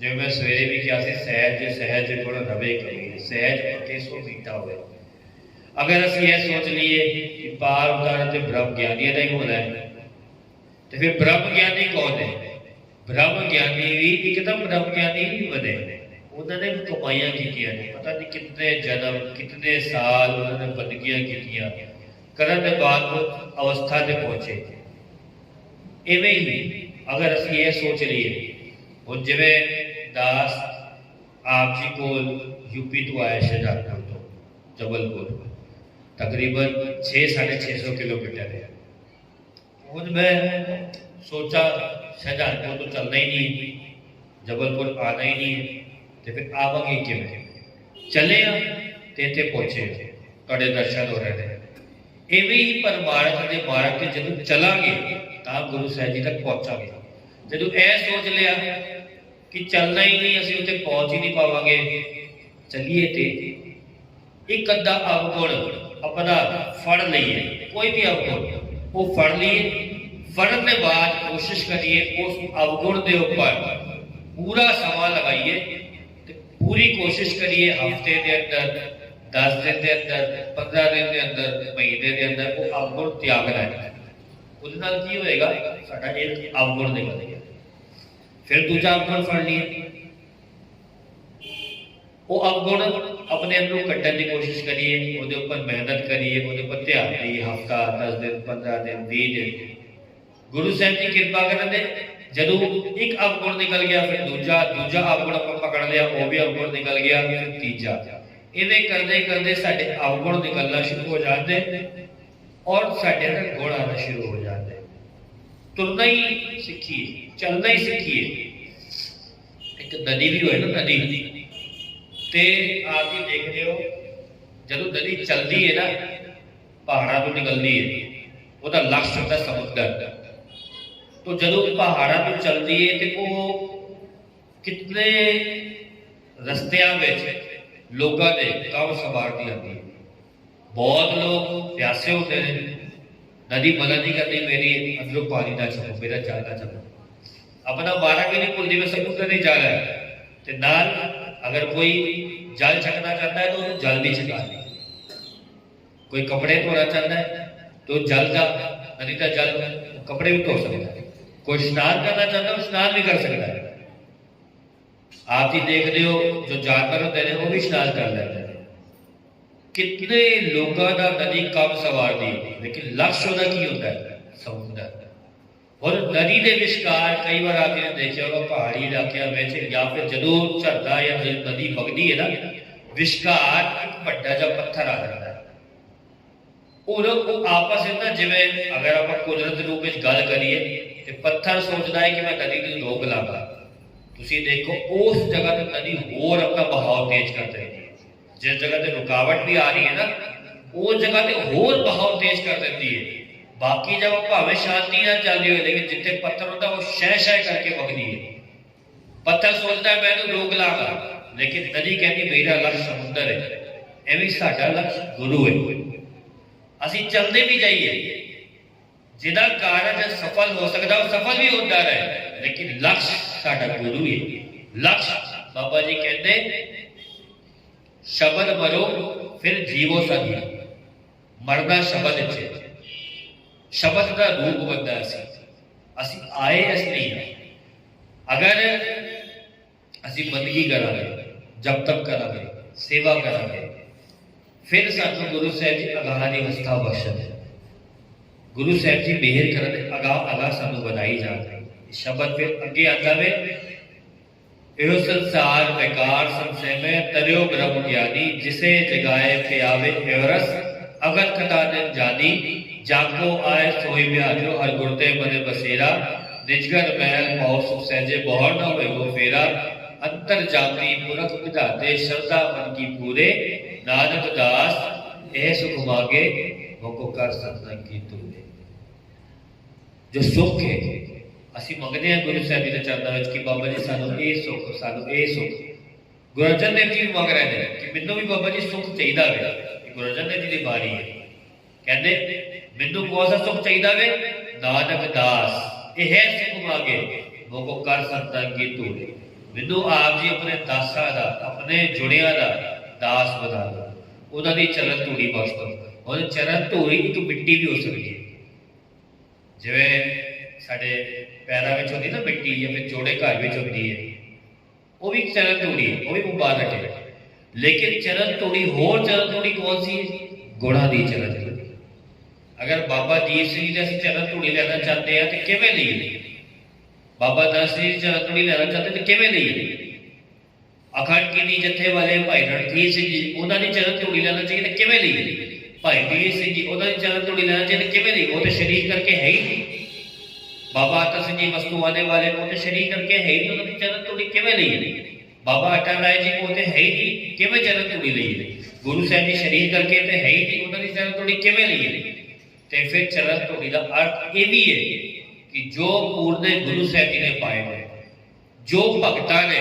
[SPEAKER 1] ਜਿਵੇਂ ਮੈਂ ਸਵੇਰੇ ਵੀ ਕਿਹਾ ਸੀ, ਸਹਿਜ ਗੁਣ ਰਵੇ ਕਬੀਰ, ਸਹਿਜ ਪੱਕੇ ਸੋ ਮੀਠਾ ਹੋਵੇ। ਅਗਰ ਅਸੀਂ ਇਹ ਸੋਚ ਲਈਏ ਕਿ ਪਾਰ ਉਤਾਰ ਤੇ ਬ੍ਰਹਮ ਗਿਆਨੀਆਂ ਦਾ ਹੀ ਹੋਣਾ ਹੈ, ਤੇ ਫਿਰ ਬ੍ਰਹਮ ਗਿਆਨੀ ਕੌਣ ਹੈ? ਬ੍ਰਹਮ ਗਿਆਨੀ ਵੀ ਇੱਕਦਮ ਬ੍ਰਹਮ ਗਿਆਨੀ ਨਹੀਂ ਬਣੇ, ਉਹਨਾਂ ਨੇ ਕਮਾਈਆਂ ਕੀਤੀਆਂ ਨੇ, ਪਤਾ ਨਹੀਂ ਕਿੰਨੇ ਜਨਮ ਕਿੰਨੇ ਸਾਲ ਉਹਨਾਂ ਨੇ ਬੰਦਗੀਆਂ ਕੀਤੀਆਂ, ਕਰਨ ਦੇ ਬਾਅਦ ਅਵਸਥਾ ਤੇ ਪਹੁੰਚੇ। ਇਵੇਂ ਹੀ ਅਗਰ ਅਸੀਂ ਇਹ ਸੋਚ ਲਈਏ, ਹੁਣ ਜਿਵੇਂ ਦਾਸ ਆਪ ਜੀ ਕੋਲ यूपी तो आया शाहजहांपुर तो जबलपुर, तकरीबन 600-650 किलोमीटर है। ਹੁਣ मैं सोचा शाहजहांपुर तो चलना ही नहीं, जबलपुर आना ही नहीं, तो फिर आवांगे किवें? चले तो इत्थे पहुंचे, तुहाडे दर्शन हो रहे हैं। इवें ही परमार्थ के मार्ग से जदों चलांगे तो गुरु साहिब जी तक पहुंचांगे। जदों यह सोच लिया कि चलना ही नहीं, असीं उत्थे पहुंच ही नहीं पावांगे, चलिए तो एक अद्धा अवगुण अपना फड़ लीए, कोई भी अवगुण वो फड़ लीए, फड़न के बाद कोशिश करिए उस अवगुण के ऊपर पूरा समा लगाइए, पूरी कोशिश करिए हफ्ते के अंदर, 10 दिन के अंदर, 15 दिन के अंदर, महीने के अंदर वो अवगुण त्यागना है। उसके नाल की होएगा? साडा एक अवगुण निकल गया। फिर दूजा अवगुण फड़ लिए, वो अवगुण अपने अंदरों कट्टन की कोशिश करिए, उसके ऊपर मेहनत करिए, उसके ऊपर ध्यान दिए, हफ्ता 10 दिन 15 दिन 20 दिन। गुरु साहब जी कृपा करते, जदों एक अवगुण निकल गया फिर दूजा अवगुण अपन पकड़ लिया, वो भी अवगुण निकल गया, फिर तीजा। इवें करते करते साडे अवगुण निकलना शुरू हो जाते और साडे अंदर गुण आना शुरू हो जाते। तुरना ही सीखिए, चलना ही सीखिए। एक नदी भी होए ना, नदी ते आप ही देख रहे हो, जदों नदी चलती है ना, पहाड़ा तो निकलती है, उसका लक्ष्य होता समुद्र। तो जदों पहाड़ा तो चलती है तो वो कितने रस्तियां में लोगों के कम संवारती आती है। बहुत लोग प्यासे होते हैं, नदी मना नहीं करती मेरी अंदरों पानी ना चलो, मेरा जाना चलो, अपना मारा भी नहीं भूलती, मैं समुद्र नहीं जा रहा है। ते नाल अगर कोई जल छकना चाहता है तो जल भी छका ले, कोई कपड़े धोना चाहता है तो जल का, नदी का जल कपड़े भी धो सकता है, कोई स्नान करना चाहता है स्नान भी कर सकता है। आप ही देख रहे हो जो जानवर होते हैं वो भी स्नान कर लेते हैं। कितने लोगों का नदी कम सवार दी, लेकिन लक्ष्य होना की होता है? समुद्र। और नदी के विचकार कई बार आपने देखा होगा पहाड़ी इलाकों में, या फिर जदों झरना या नदी बगदी है ना, विचकार एक बड़ा जा पत्थर आ जाता है, और वो आपस में जिवें अगर आप कुदरत रूप में गल करिए तो पत्थर सोचता है कि मैं नदी को रोक लागा। तुसीं देखो उस जगह तो नदी होर अपना बहाव तेज कर देती है, जिस जगह से रुकावट भी आ रही है ना, उस जगह से होर बहाव तेज कर देती है। बाकी जब भावें शांति ना चल रही हो, लेकिन जिथे पत्थर होता है वो शह शह करके बगदी है। पत्थर सोचता है मैं रोक लागा, लेकिन नदी कहती मेरा लक्ष्य समुद्र है। एवं साडा लक्ष्य गुरु है। असी चलते भी जाइए, जिदा कारज सफल हो सकता वो सफल भी होता रहे, लेकिन लक्ष्य साडा गुरु है। लक्ष्य बाबा जी कहते शब्द मरो फिर जीवो सही, मरना शब्द च, शब्द का रूप बनता है। असी आए अस नहीं आए। अगर असी बंदगी करांगे, जब तक करांगे, सेवा करांगे, फिर सानू गुरु साहब जी अगाह की अवस्था बख्शण, गुरु साहब जी मेहर करन, अगाह अगाह सानू बनाई जाए। शब्द फिर अगे आता वे, एहो संसार बेकार संशय में तरियो ब्रह्म ज्ञानी, जिसे जगाए पियावे एवरस, अगर कथा दिन जानी, जागो आए सोई ब्याजो, हर गुरते बने बसेरा, निजगर महल पाओ सुख सहजे, बहर न होए गो फेरा, अंतर जामी पुरख विधाते, श्रद्धा मन की पूरे, नानक दास यह सुख मांगे, मोको कर सतसंग की तूरे। जो सुख है असी मंगते हैं गुरु साहब जी के चरणों में कि बाबा जी सानू ये सुख, सानू ये सुख। गुरु अर्जन देव जी मंग रहे हैं कि मैनू भी बाबा जी सुख चाहिए वे। गुरु अर्जन देव जी की बारी है, कहते मैनू कौन सा सुख चाहिए वे? नानक दास यह सुख मांगे, मोको कर सतसंग की तूरे। ਮੈਨੂੰ ਆਪ ਜੀ ਆਪਣੇ ਦਾਸਾਂ ਦਾ, ਆਪਣੇ ਜੁੜਿਆਂ ਦਾ ਦਾਸ ਬਣਾ ਦਿਓ, ਉਹਨਾਂ ਦੀ ਚਰਨ ਧੂੜੀ ਬਖਸ਼ ਦਿਓ। ਹੁਣ ਚਰਨ ਧੂੜੀ ਇੱਕ ਮਿੱਟੀ ਵੀ ਹੋ ਸਕਦੀ ਹੈ, ਜਿਵੇਂ ਸਾਡੇ ਪੈਰਾਂ ਵਿੱਚ ਹੁੰਦੀ ਨਾ ਮਿੱਟੀ, ਜਾਂ ਫਿਰ ਜੋੜੇ ਘਰ ਵਿੱਚ ਹੁੰਦੀ ਹੈ, ਉਹ ਵੀ ਚਰਨ ਧੂੜੀ ਹੈ, ਉਹ ਵੀ ਮੁਬਾਰਕ ਹੈ। ਲੇਕਿਨ ਚਰਨ ਧੂੜੀ, ਹੋਰ ਚਰਨ ਧੂੜੀ ਕੌਣ ਸੀ? ਗੁਣਾਂ ਦੀ ਚਰਨ ਧੂੜੀ। ਅਗਰ ਬਾਬਾ ਦੀਪ ਸਿੰਘ ਜੀ ਦੇ ਅਸੀਂ ਚਰਨ ਧੂੜੀ ਲੈਣਾ ਚਾਹੁੰਦੇ ਹਾਂ ਤੇ ਕਿਵੇਂ ਲਈਏ? ਬਾਬਾ ਦਸ ਸਿੰਘ ਜੀ ਚਰਨ ਧੂੜੀ ਲੈਣਾ ਚਾਹੁੰਦੇ ਤੇ ਕਿਵੇਂ ਲਈਏ? ਅਖੰਡ ਕੀਰਤੀ ਜੱਥੇ ਵਾਲੇ ਭਾਈ ਰਣਜੀਤ ਸਿੰਘ ਜੀ, ਉਹਨਾਂ ਦੀ ਚਰਨ ਧੂੜੀ ਲੈਣਾ ਚਾਹੀਏ ਤੇ ਕਿਵੇਂ ਲਈਏ? ਭਾਈ ਵੀਰ ਸਿੰਘ ਜੀ, ਉਹਨਾਂ ਦੀ ਚਰਨ ਧੂੜੀ ਲੈਣਾ ਚਾਹੀਏ ਤੇ ਕਿਵੇਂ ਲਈਏ? ਉਹ ਤੇ ਸ਼ਰੀਰ ਕਰਕੇ ਹੈ ਹੀ ਨਹੀਂ। ਬਾਬਾ ਅਟਲ ਸਿੰਘ ਜੀ ਵਸਤੂਆਨੇ ਵਾਲੇ, ਉਹ ਤੇ ਸ਼ਰੀਰ ਕਰਕੇ ਹੈ ਹੀ ਨਹੀਂ, ਉਹਨਾਂ ਦੀ ਚਰਨ ਧੂੜੀ ਕਿਵੇਂ ਲਈਏ? ਬਾਬਾ ਅਟਲ ਰਾਏ ਜੀ, ਉਹ ਤੇ ਹੈ ਹੀ ਨਹੀਂ, ਕਿਵੇਂ ਚਰਨ ਧੂੜੀ ਲਈਏ? ਗੁਰੂ ਸਾਹਿਬ ਜੀ ਸ਼ਰੀਰ ਕਰਕੇ ਤੇ ਹੈ ਹੀ ਨਹੀਂ, ਉਹਨਾਂ ਦੀ ਚਰਨ ਧੂੜੀ ਕਿਵੇਂ ਲਈਏ? ਤੇ ਫਿਰ ਚਰਨ ਧੂੜੀ ਦਾ ਅਰਥ ਇਹ ਵੀ ਹੈ ਕਿ ਜੋ ਪੂਰਨੇ ਗੁਰੂ ਸਾਹਿਬ ਜੀ ਨੇ ਪਾਏ ਨੇ, ਜੋ ਭਗਤਾਂ ਨੇ,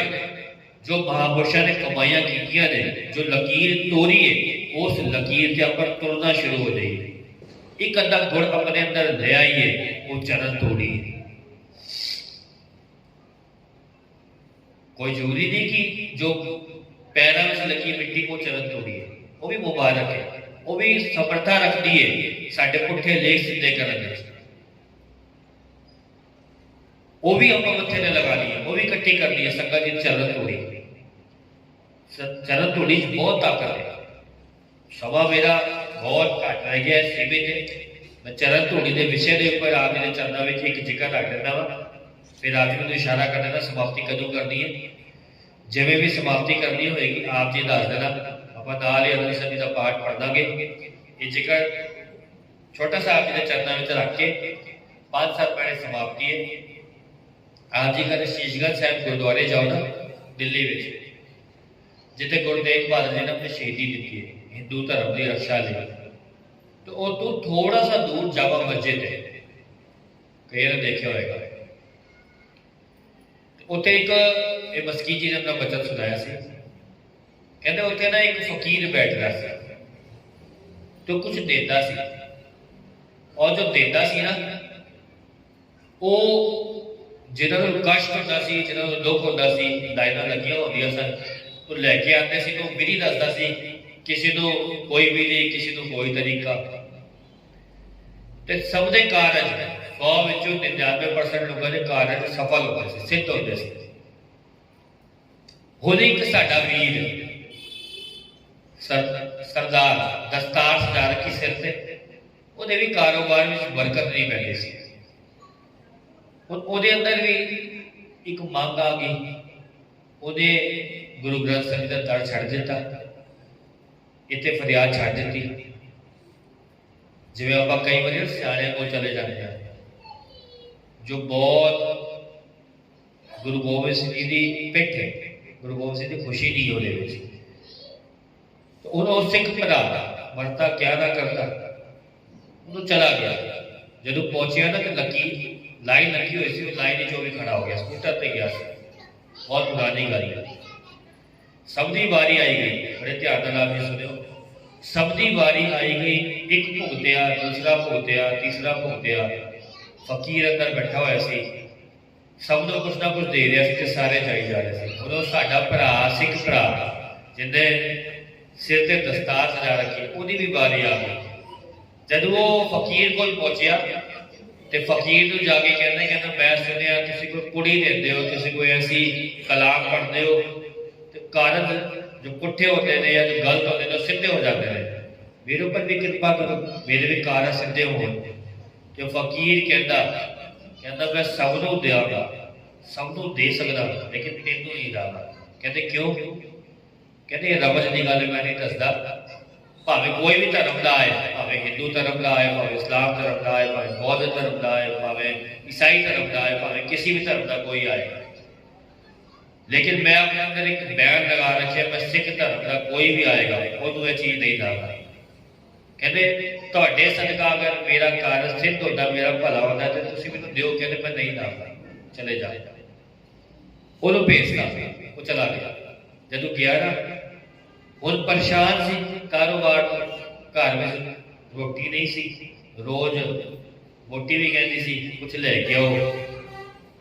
[SPEAKER 1] ਜੋ ਮਹਾਂਪੁਰਸ਼ਾਂ ਨੇ ਕਮਾਈਆਂ ਕੀਤੀਆਂ ਨੇ, ਜੋ ਲਕੀਰ ਤੋਰੀ ਹੈ, ਉਸ ਲਕੀਰ ਤੇ ਆਪਾਂ ਤੁਰਨਾ ਸ਼ੁਰੂ ਹੋ ਜਾਈਏ। ਇੱਕ ਅੱਧਾ ਗੁਣ ਆਪਣੇ ਅੰਦਰ ਲੈ ਆਈਏ, ਉਹ ਚਰਨ ਧੂੜੀ। ਕੋਈ ਜ਼ਰੂਰੀ ਨਹੀਂ ਕਿ ਜੋ ਪੈਰਾਂ ਵਿੱਚ ਲੱਗੀ ਮਿੱਟੀ ਉਹ ਚਰਨ ਧੂੜੀ ਹੈ, ਉਹ ਵੀ ਮੁਬਾਰਕ ਹੈ, ਉਹ ਵੀ ਸਮਰੱਥਾ ਰੱਖਦੀ ਹੈ ਸਾਡੇ ਪੁੱਠੇ ਲੇਖ ਸਿੱਧੇ ਕਰਨ ਵਿੱਚ। ਉਹ ਵੀ ਆਪਾਂ ਮੱਥੇ ਤੇ ਲਗਾ ਲਈਏ, ਉਹ ਵੀ ਇਕੱਠੀ ਕਰ ਲਈਏ ਸੰਗਤ ਦੀ ਚਰਨ ਧੂੜੀ। ਚਰਨ ਧੂੜੀ 'ਚ ਬਹੁਤ ਤਾਕਤ ਹੈ। ਸਮਾਂ ਮੇਰਾ ਬਹੁਤ ਘੱਟ ਰਹਿ ਗਿਆ ਸੀਮਿਤ ਹੈ। ਮੈਂ ਚਰਨ ਧੂੜੀ ਦੇ ਵਿਸ਼ੇ ਦੇ ਉੱਪਰ ਆਪ ਜੀ ਦੇ ਚਰਨਾਂ ਵਿੱਚ ਇੱਕ ਜ਼ਿਕਰ ਰੱਖ ਦਿੰਦਾ ਵਾ, ਫਿਰ ਆਪ ਜੀ ਨੂੰ ਇਸ਼ਾਰਾ ਕਰ ਦੇਣਾ ਸਮਾਪਤੀ ਕਦੋਂ ਕਰਨੀ ਹੈ। ਜਿਵੇਂ ਵੀ ਸਮਾਪਤੀ ਕਰਨੀ ਹੋਏਗੀ ਆਪ ਜੀ ਦੱਸ ਦੇਣਾ, ਆਪਾਂ ਨਾਲ ਹੀ ਅਨੰਦ ਸਾਹਿਬ ਜੀ ਦਾ ਪਾਠ ਪੜ੍ਹ ਦਾਂਗੇ। ਇਹ ਜ਼ਿਕਰ ਛੋਟਾ ਸਾਹਿਬ ਜੀ ਦੇ ਚਰਨਾਂ ਵਿੱਚ ਰੱਖ ਕੇ 5 ਸਾਲ ਪਹਿਲੇ ਸਮਾਪਤੀ ਹੈ। ਆਪ ਜੀ ਕਦੇ ਸ਼ੀਸ਼ਗੰਜ ਸਾਹਿਬ ਗੁਰਦੁਆਰੇ ਜਾਓ ਨਾ ਦਿੱਲੀ ਵਿੱਚ, ਜਿੱਥੇ ਗੁਰੂ ਤੇਗ ਬਹਾਦਰ ਜੀ ਨੇ ਆਪਣੀ ਸ਼ਹੀਦੀ ਦਿੱਤੀ ਹੈ ਹਿੰਦੂ ਧਰਮ ਦੀ ਰੱਖਿਆ ਲਈ, ਤੇ ਉਹ ਤੋਂ ਥੋੜਾ ਸਾ ਦੂਰ ਜਾਮਾ ਮਸਜਿਦ ਹੈ, ਕਈ ਨੇ ਦੇਖਿਆ ਹੋਏਗਾ। ਉੱਥੇ ਇੱਕ ਇਹ ਮਸਕੀਨ ਜੀ ਨੇ ਆਪਣਾ ਬਚਨ ਸੁਣਾਇਆ ਸੀ, ਕਹਿੰਦੇ ਉੱਥੇ ਨਾ ਇੱਕ ਫਕੀਰ ਬੈਠ ਰਿਹਾ ਸੀ ਤੇ ਕੁਝ ਦੇਦਾ ਸੀ, ਔਰ ਜੋ ਦੇਦਾ ਸੀ ਨਾ, ਉਹ ਜਿਹਨਾਂ ਨੂੰ ਕਸ਼ਟ ਹੁੰਦਾ ਸੀ, ਜਿਹਨਾਂ ਨੂੰ ਦੁੱਖ ਹੁੰਦਾ ਸੀ, ਲਾਈਨਾਂ ਲੱਗੀਆਂ ਹੁੰਦੀਆਂ ਸਨ, ਉਹ ਲੈ ਕੇ ਆਉਂਦੇ ਸੀ। ਉਹ ਵਿਧੀ ਦੱਸਦਾ ਸੀ, ਕਿਸੇ ਨੂੰ ਕੋਈ ਵਿਧੀ, ਕਿਸੇ ਨੂੰ ਕੋਈ ਤਰੀਕਾ, ਤੇ ਸਭ ਦੇ ਕਾਰਜ 100 ਵਿੱਚੋਂ 99% ਲੋਕਾਂ ਦੇ ਕਾਰਜ ਸਫਲ ਹੁੰਦੇ ਸੀ, ਸਿੱਧ ਹੁੰਦੇ ਸੀ। ਹੁਣ ਇੱਕ ਸਾਡਾ ਵੀਰ ਸਰਦਾਰ ਦਸਤਾਰ ਸਜਾ ਰੱਖੀ ਸਿਰ ਤੇ, ਉਹਦੇ ਵੀ ਕਾਰੋਬਾਰ ਵਿੱਚ ਬਰਕਤ ਨਹੀਂ ਪੈਂਦੀ ਸੀ। ਹੁਣ ਉਹਦੇ ਅੰਦਰ ਵੀ ਇੱਕ ਮੰਗ ਆ ਗਈ, ਉਹਨੇ ਗੁਰੂ ਗ੍ਰੰਥ ਸਾਹਿਬ ਜੀ ਦਾ ਦਰ ਛੱਡ ਦਿੱਤਾ, ਇੱਥੇ ਫਰਿਆਦ ਛੱਡ ਦਿੱਤੀ। ਜਿਵੇਂ ਆਪਾਂ ਕਈ ਵਾਰੀ ਸਿਆਣਿਆਂ ਕੋਲ ਚਲੇ ਜਾਂਦੇ ਹਾਂ, ਜੋ ਬਹੁਤ ਗੁਰੂ ਗੋਬਿੰਦ ਸਿੰਘ ਜੀ ਦੀ ਪਿੱਠ ਹੈ, ਗੁਰੂ ਗੋਬਿੰਦ ਸਿੰਘ ਦੀ ਖੁਸ਼ੀ ਨਹੀਂ ਉਹਦੇ ਵਿੱਚ, ਉਹਨੂੰ ਸਿੱਖ ਭਰਾ ਵਰਤਾ ਕਿਆ ਨਾ ਕਰਦਾ, ਉਹਨੂੰ ਚਲਾ ਗਿਆ। ਜਦੋਂ ਪਹੁੰਚਿਆ ਨਾ ਤੇ ਲੱਗੀ ਲਾਈਨ ਲੱਗੀ ਹੋਈ ਸੀ, ਉਹ ਲਾਈਨ ਵਿੱਚੋਂ ਵੀ ਖੜਾ ਹੋ ਗਿਆ, ਸਕੂਟਰ ਤੇ ਗਿਆ ਸੀ। ਬਹੁਤ ਪੁਰਾਣੀ ਗੱਲ ਹੈ। ਸਭ ਦੀ ਵਾਰੀ ਆਈ ਗਈ, ਬੜੇ ਧਿਆਨ ਨਾਲ ਆਪ ਸੁਣਿਓ। ਸਭ ਦੀ ਵਾਰੀ ਆਈ ਗਈ, ਇੱਕ ਭੁਗਤਿਆ, ਦੂਸਰਾ ਭੁਗਤਿਆ, ਤੀਸਰਾ ਭੁਗਤਿਆ। ਫਕੀਰ ਅੰਦਰ ਬੈਠਾ ਹੋਇਆ ਸੀ, ਸਭ ਨੂੰ ਕੁਛ ਨਾ ਕੁਛ ਦੇ ਰਿਹਾ ਸੀ ਤੇ ਸਾਰੇ ਜਾਈ ਜਾ ਰਹੇ ਸੀ। ਉਦੋਂ ਸਾਡਾ ਭਰਾ, ਸਿੱਖ ਭਰਾ, ਜਿਹਦੇ ਸਿਰ ਤੇ ਦਸਤਾਰ ਸਜਾ ਰੱਖੀ, ਉਹਦੀ ਵੀ ਵਾਰੀ ਆ ਗਈ। ਜਦੋਂ ਉਹ ਫਕੀਰ ਕੋਲ ਪਹੁੰਚਿਆ ਤੇ ਫਕੀਰ ਨੂੰ ਜਾ ਕੇ ਕਹਿੰਦਾ ਮੈਂ ਸੁਣਿਆ ਤੁਸੀਂ ਕੋਈ ਕੁੜੀ ਦਿੰਦੇ ਹੋ, ਤੁਸੀਂ ਕੋਈ ਐਸੀ ਕਲਾਮ ਪੜ੍ਹਦੇ ਹੋ ਤੇ ਕਾਰਜ ਜੋ ਪੁੱਠੇ ਹੁੰਦੇ ਨੇ ਜਾਂ ਜੋ ਗਲਤ ਹੁੰਦੇ ਨੇ ਸਿੱਧੇ ਹੋ ਜਾਂਦੇ ਨੇ, ਮੇਰੇ ਉੱਪਰ ਵੀ ਕਿਰਪਾ ਕਰੋ, ਮੇਰੇ ਵੀ ਕਾਰਜ ਸਿੱਧੇ ਹੋਣ। ਤੇ ਫਕੀਰ ਕਹਿੰਦਾ ਮੈਂ ਸਭ ਨੂੰ ਦਿਆਂਗਾ, ਸਭ ਨੂੰ ਦੇ ਸਕਦਾ, ਲੇਕਿਨ ਤੈਨੂੰ ਨਹੀਂ ਦਾਂਗਾ। ਕਹਿੰਦੇ ਕਿਉਂ? ਕਹਿੰਦੇ ਰਮਜ ਦੀ ਗੱਲ ਮੈਂ ਨਹੀਂ ਦੱਸਦਾ, ਭਾਵੇਂ ਕੋਈ ਵੀ ਧਰਮ ਦਾ ਆਏ, ਭਾਵੇਂ ਹਿੰਦੂ ਧਰਮ ਦਾ ਆਏ, ਭਾਵੇਂ ਇਸਲਾਮ ਧਰਮ ਦਾ ਆਏ, ਭਾਵੇਂ ਬੌਧ ਧਰਮ ਦਾ ਆਏ, ਭਾਵੇਂ ਈਸਾਈ ਧਰਮ ਦਾ ਆਏ, ਭਾਵੇਂ ਕਿਸੇ ਵੀ ਧਰਮ ਦਾ ਕੋਈ ਆਏ, ਲੇਕਿਨ ਮੈਂ ਆਪਣੇ ਅੰਦਰ ਇੱਕ ਬੈਨ ਲਗਾ ਰੱਖਿਆ, ਮੈਂ ਸਿੱਖ ਧਰਮ ਦਾ ਕੋਈ ਵੀ ਆਏਗਾ ਉਹਨੂੰ ਇਹ ਚੀਜ਼ ਨਹੀਂ ਦਾਂਗਾ। ਕਹਿੰਦੇ ਤੁਹਾਡੇ ਸਦਕਾ ਅਗਰ ਮੇਰਾ ਕਾਰਜ ਸਿੱਧ ਹੁੰਦਾ, ਮੇਰਾ ਭਲਾ ਹੁੰਦਾ ਤੇ ਤੁਸੀਂ ਮੈਨੂੰ ਦਿਓ। ਕਹਿੰਦੇ ਮੈਂ ਨਹੀਂ ਦਾਂਗਾ, ਚਲੇ ਜਾ। ਉਹਨੂੰ ਭੇਜਦਾ, ਉਹ ਚਲਾ ਗਿਆ। ਜਦੋਂ ਗਿਆ ਨਾ, ਹੁਣ ਪਰੇਸ਼ਾਨ ਸੀ, ਕਾਰੋਬਾਰ ਘਰ ਵਿੱਚ ਰੋਟੀ ਨਹੀਂ ਸੀ, ਰੋਜ਼ ਵੋਟੀ ਵੀ ਕਹਿੰਦੀ ਸੀ ਕੁਛ ਲੈ ਕੇ ਆਓ,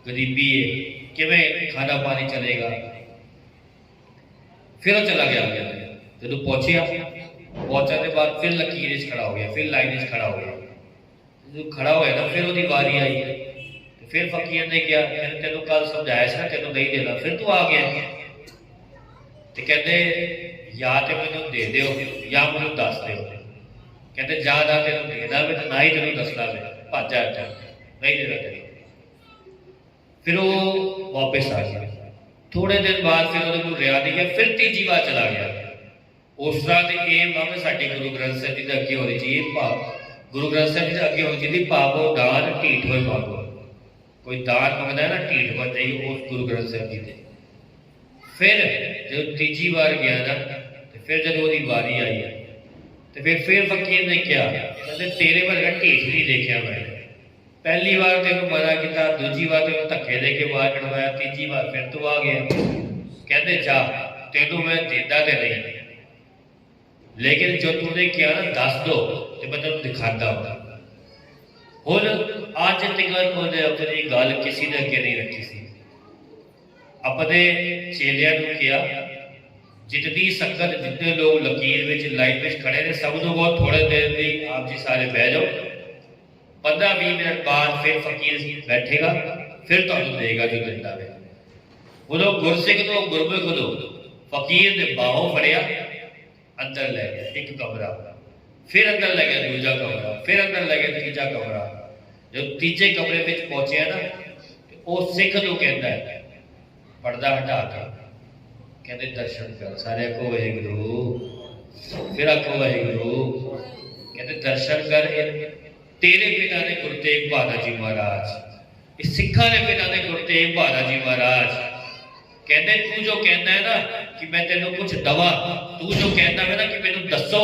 [SPEAKER 1] ਗਰੀਬੀ ਹੈ, किवें खाना पानी चलेगा। फिर वो चला गया, जो पहुंचया, पहुंचने के बाद फिर लकीर खड़ा हो गया, फिर लाइन खड़ा हो गया। जो खड़ा होया ना फिर वो वारी आई, फिर फकीर ने क्या तेन कल समझाया ना, तेन नहीं देना, फिर तू आ गया। तो कहते या तो मैनू दे दो या मैनू दस दो। कहते जा ना तेन देना भी ना ही तेन दसना मैं भज जा, नहीं देना तेन। फिर वो वापस आ गया। थोड़े दिन बाद फिर वो रिहा नहीं गया, फिर तीजी बार चला गया। उस तरह की एम आ साडी गुरु ग्रंथ साहिब जी के अगे होनी चाहिए, भाव गुरु ग्रंथ साहिब जी अगे होनी चाहिए, पावो दान ढीठ होए मांगो। कोई दान मंगता है ना ढीठ बन जाइए उस गुरु ग्रंथ साहिब जी के। फिर जो तीजी बार गया ना, तो फिर जब वो वारी आई तो फिर फकीर ने क्या कहते तेरे वर्गा ढीठ नहीं देखा मैं। पहली बार तेन मना किया, दूजी बार तेन धक्के दे के बाहर कढ़वाया, तीजी बार फिर तू आ गया। कहते जा तेनों मैं देता तो नहीं, लेकिन जो तूने किया ना दस दो तो मैं तेन दिखाता हूँ। हुण अज तक उन्हें अपनी गल किसी ने अगे नहीं रखी सी। अपने चेलिया किया जितनी संगत जितने लोग लकीर में लाइन में खड़े ने सब लोग बहुत थोड़े देर में आप जी सारे बह जाओ, 15-20 मिनट बाद फिर फकीर बैठेगा, फिर तुहानू देगा जो दिता है। उदों गुरसिख तो गुरमुख को फकीर ने बाहों फड़िया, अंदर लै गया एक कमरा, फिर अंदर लै गया दूजा कमरा, फिर अंदर लै गया तीजा कमरा। जो तीजे कमरे में पहुंचे ना, वो सिख तो कहता है पर्दा हटा के कहते दर्शन कर, सारे आखो वाहिगुरू, फिर आखो वाहिगुरू। कहते दर्शन कर, तेरे पिता ने गुरु तेग बहादुर जी महाराज, इस सिखा ने पिता ने गुरु तेग बहादुर जी महाराज। कहते तू जो कहना है ना कि मैं तेन कुछ दवा, तू जो कहना है ना कि मैनू दसो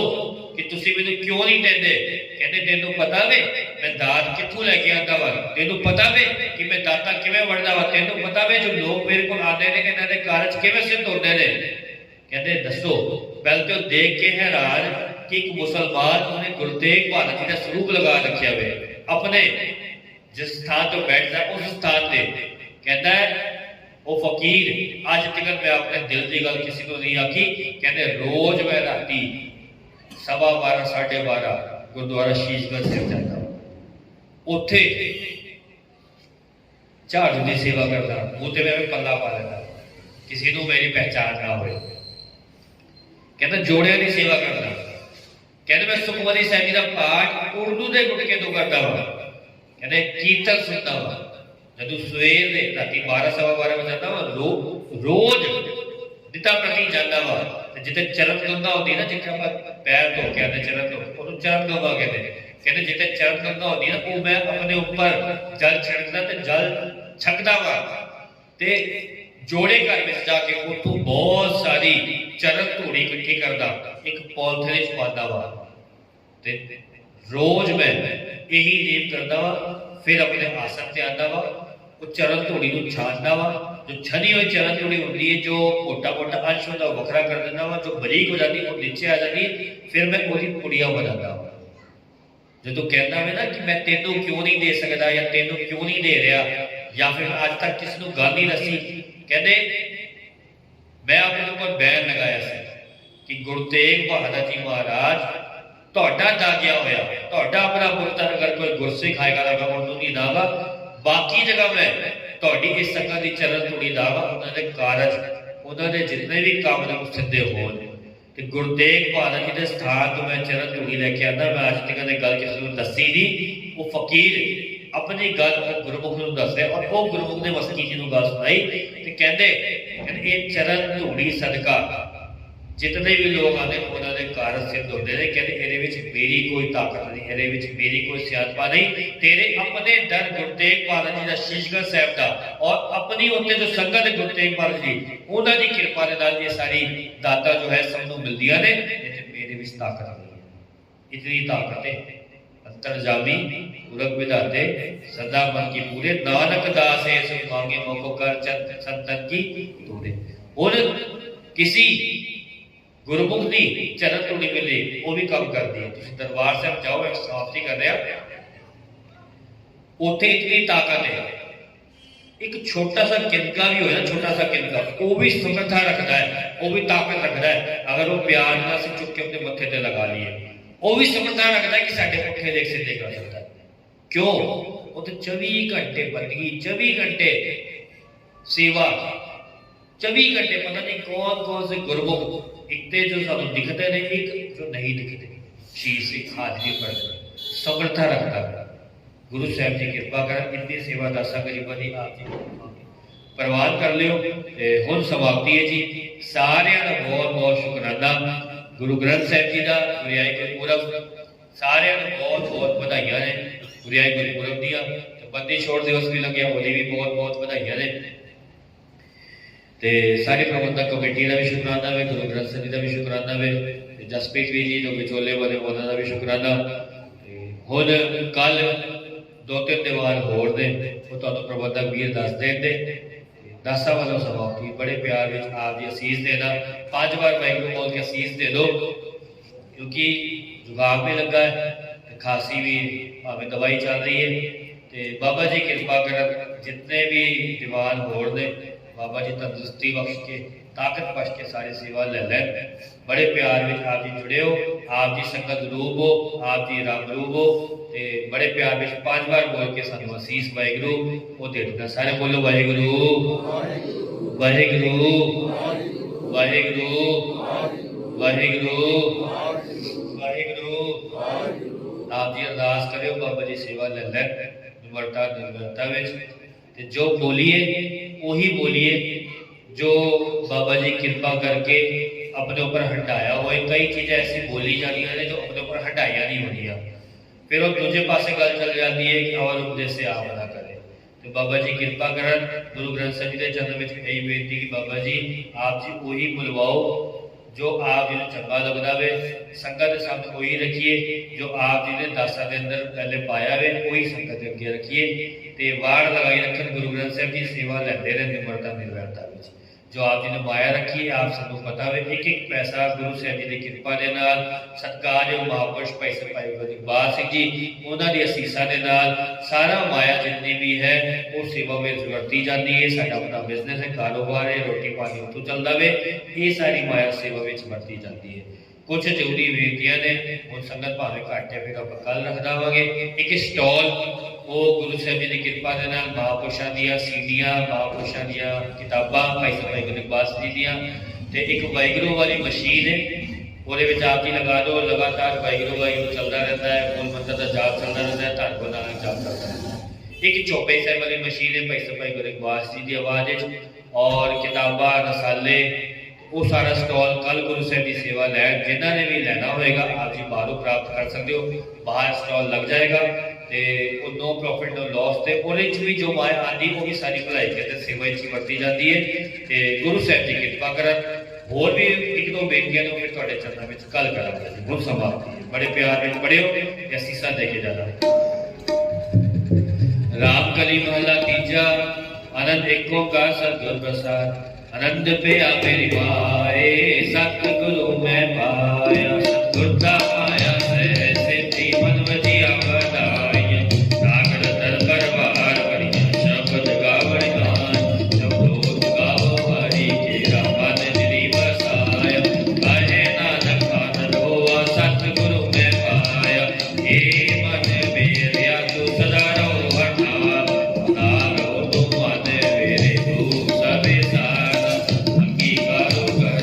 [SPEAKER 1] कि तुसी मैनू क्यों नहीं देंदे। कहते तेनू पता वे मैं दात कित्थों लैके आंदा वा, तेनू पता वे कि मैं दाता किवें वंडदा वा, तेनू पता वे जो लोग मेरे को आते ने इन्हां दे कारज किवें सिद्ध होंदे ने। कहते दसो। पहले तो देख के हैरान कि एक मुसलमान उन्हें गुरु तेग बहादुर जी का स्वरूप लगा रखा वे अपने जिस स्थान तो बैठता उस स्थान से। कहता है वो फकीर अज तक मैं अपने दिल की गल किसी को नहीं आखी। कहते रोज मैं राती 12:15 12:30 गुरुद्वारा शीशगंज साहिब जाता, उत्थे झाड़ू की सेवा करता, मुँह ते मैं पल्ला पा लेता, किसी को मेरी पहचान ना हो। कहते जोड़िया की सेवा करता। कहते मैं सुखमनी साहिब जी का पाठ उर्दू के गुटके तो करता वा। कहते कीर्तन सुनता वा, जदों सवेर दे राती 12:15 बजे जाता वा, रोज दिता प्रति जाता वा। जिते चरण गंगा होती ना, जिथे आप पैर धो के आते चरण धो, उन्होंने चरण गंगा कहते। कहते जिते चरण गंगा होती ना, वो मैं अपने ऊपर जल छिड़कदा ते जल छकदा वा ते जोड़े घर में जाके उतों बहुत सारी चरण धूड़ी इकट्ठी करदा, एक पॉलिथीन च पांदा वा ते रोज मैं यही नेम करदा वा। फिर अपने आसन ते आंदा वा, वो चरण धूड़ी नूं छानदा वा। जो छनी हुई चरण धूड़ी होती है, जो मोटा मोटा अंश होता है वखरा कर देना वा, जो बरीक हो जाती वो नीचे आ जाती। फिर मैं वही पुड़िया बनाता वा। जो तू कहता है ना कि मैं तेनों क्यों नहीं दे सकता या तेनों क्यों नहीं दे रहा, या फिर आज तक किसी को गल नहीं दसी। कहते मैं अपने ऊपर बैन लगाया कि गुरु तेग बहादुर जी महाराज तुहाडा जागिया होया, तुहाडा अपना पुत्र अगर कोई गुरसिख आएगा तो मैं उन्होंने नहीं दागा, बाकी जगह मैं तुहाडी इस संगत की चरण धूड़ी दागा, उन्होंने कारज उन्होंने जितने भी काम ने सिद्धे होण। ते गुरु तेग बहादुर जी के स्थान तो मैं चरण धूड़ी लैके आंदा। मैं अज तक गल किसी को दसी नहीं। वो फकीर अपनी गल गुरमुख नूं दसदा और वो गुरमुख ने मस्की जी नूं गल सुनाई ते कहंदे ये चरण धूड़ी सदका जितने भी लोग आते उन्होंने कारज सिद्ध होते हैं। कहते ये मेरी कोई ताकत नहीं, ये मेरी कोई सियाणपा नहीं, तेरे अपने दर गुरु तेग बहादुर जी का शीशगंज साहिब का और अपनी उत्ते जो संगत गुरु तेग बहादुर जी उन्होंने की कृपा के नाल ये सारी दाता जो है सबको मिलदियां ने। मेरे विच ताकत नहीं है, इतनी ताकत है अंतरजामी पूरक विधाते सदा मन की पूरे नानक दास है सो मांगे मोको कर चंद संतन की तूने। और किसी गुरमुख की चरण धूड़ी मिले वो भी काम करती है। तुम दरबार साहब जाओ, एक समाप्ति कर रहा, उत्थे इतनी ताकत है, एक छोटा सा किनका भी होया, छोटा सा किनका वो भी समर्था रखता है, वो भी ताकत रखता है। अगर वो प्यार ना से चुप के अपने मत्थे ते लगा लिए, वो भी समर्था रखता है कि साढ़े पुठे देख सीधे कर सकता है। क्यों? वो तो 24 घंटे बंदगी, 24 घंटे सेवा, 24 घंटे पता नहीं कौन कौन से गुरमुख इतने जो सानू दिखते ने, एक जो नहीं दिखते, शीश एक हाजरी पर समर्था रखता है। गुरु साहब जी कृपा कर इतनी सेवा दासा गरीबा दी आप जी परवान कर लियो। हुण समाप्ति है जी। सारिਆਂ ਦਾ बहुत बहुत शुकराना। गुरु ग्रंथ साहब जी का गुरियाई गुरपुरब, सारिਆਂ ਨੂੰ बहुत बहुत ਵਧਾਈਆਂ ने गुरियाई गुरपुरब दियां। ते बंदी छोड़ दिवस भी लगे, ਉਹਦੀ भी बहुत बहुत ਵਧਾਈਆਂ ने। ते सारी प्रबंधक कमेटी का भी शुकराना है, गुरु ग्रंथ साहब जी का भी शुकराना है, जसप्रीत भी जी जो विचोले वाले उन्होंने भी शुकराना। हुण कल 2-3 दीवार होर दे वो तो प्रबंधक वीर दस देंगे। दासा वालों समाप्ति बड़े प्यार में आप जी असीस देना, 5 बार वाहिगुरू बोल के असीस दे दो, क्योंकि जुकाम भी लगा है, खांसी भी भावें दवाई चल रही है। तो बाबा जी कृपा कर जितने भी दीवान होर ने बाबा जी तंदुरुस्ती बख्श के, ताकत बख्श के सारी सेवा ले लें। बड़े प्यार में आप जी जुड़े हो, आप जी संगत रूप हो, आप जी रब रूप हो। ते बड़े प्यार में 5 बार बोल के सानू असीस वाहिगुरू वो दे देना। सारे बोलो वाहिगुरू वाहिगुरू वाहिगुरू वाहिगुरू वाहिगुरू। आप जी अरदास करो बाबा जी सेवा ले लें निमरता निर्मलता में। जो बोलिए वही बोलिए जो बाबा जी कृपा करके अपने ऊपर हटाया हुआ। कई चीज़ें ऐसी बोली जाती हैं जो अपने ऊपर हटाया नहीं होनिया, फिर वो दूसरे पासे गल चल जाती है कि और उपदेश से आप ना करें। तो बाबा जी कृपा करन। गुरु ग्रंथ साहब जी के चरण में यही बेनती कि बाबा जी आप जी वही बुलवाओ जो आप जी चंगा लगता वे। संगत सामने वही रखिए जो आप जी ने दासा के अंदर पहले पाया वे, वही संगत अगे रखिए। तो वाड़ लगाई रखन गुरु ग्रंथ साहब जी सेवा लेते रहे निमरता निर्भरता में। जो आप जी ने माया रखी है आप सबको पता है, एक एक पैसा गुरु साहब जी की कृपा के नाल सत्कार महापुरुष भाई सरपाई इकबाल सिंह जी उन्होंने असीसा के नाल सारा माया जितनी भी है वो सेवा में वरती जाती है। साडा अपना बिजनेस है, कारोबार है, रोटी पानी उतों चलता वे, ये सारी माया सेवा में वरती जाती है। कुछ जरूरी बेनतियां ने हुण संगत भावें घट है, फिर आप कल रख देवांगे। एक स्टॉल वो गुरु साहब जी की कृपा के नाल महापुरुषों दियां सीडियां, महापुरुषों दियां किताबां भाई सरपाई गुरु इकबाल सिंह जी दियां, ते एक वाहिगुरू वाली मशीन है ਉਹਦੇ ਵਿੱਚ ਆਪ ਜੀ ਲਗਾ ਦਿਓ। लगातार वाहिगुरू वाहिगुरू चलता रहता है, मूल मंत्र का जाप चलता रहता है, धन गुरु नानक जाप चलता रहता है। एक चौपे साहब वाली मशीन है भाई सरपाई गुरु इकबाल सिंह की आवाज़ और किताबां रसाले वो सारा स्टॉल कल गुरु साहब की सेवा लैन जिन्होंने भी लेना होएगा आप जी बाहरों प्राप्त कर सकते हो। बाहर स्टॉल लग जाएगा तो नो प्रॉफिट नो लॉस थे और भी जो माया आती वो भी सारी भलाई कहते सेवा ही वरती जाती है। तो गुरु साहब जी कृपा करन। होर भी एक दो बेटियां फिर थोड़े चरणों में कल करा गुरु समाप्ति है। बड़े प्यार में पढ़ियो असीसा देके जाना। राम कली महला तीजा आनंद एको का सतगुर प्रसाद आनंद पे आ मेरी माए सतगुरु मैं पाया सतगुर का पाया से मन वजिया बधाई सागर दर करवार करी शब्द गावण गान शब्द गावो हरि के रामन श्री बसाया कहे नानक आनंद होआ सतगुरु मैं पाया हे मन मेरिया तू सदा रहो हरनाल ना रहो तुम मन मेरे तू सबे सार अंगीकारो कर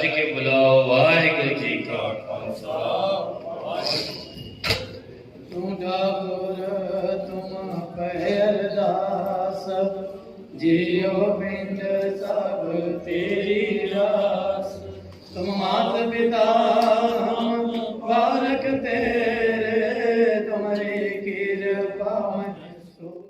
[SPEAKER 1] के बुलाओ। वाहिगुरु जी का खालसा।
[SPEAKER 2] तू ठाकुर तुम कहे अरदास, जियो बिंद सब तेरी रास। तुम मात पिता हम बालक तेरे,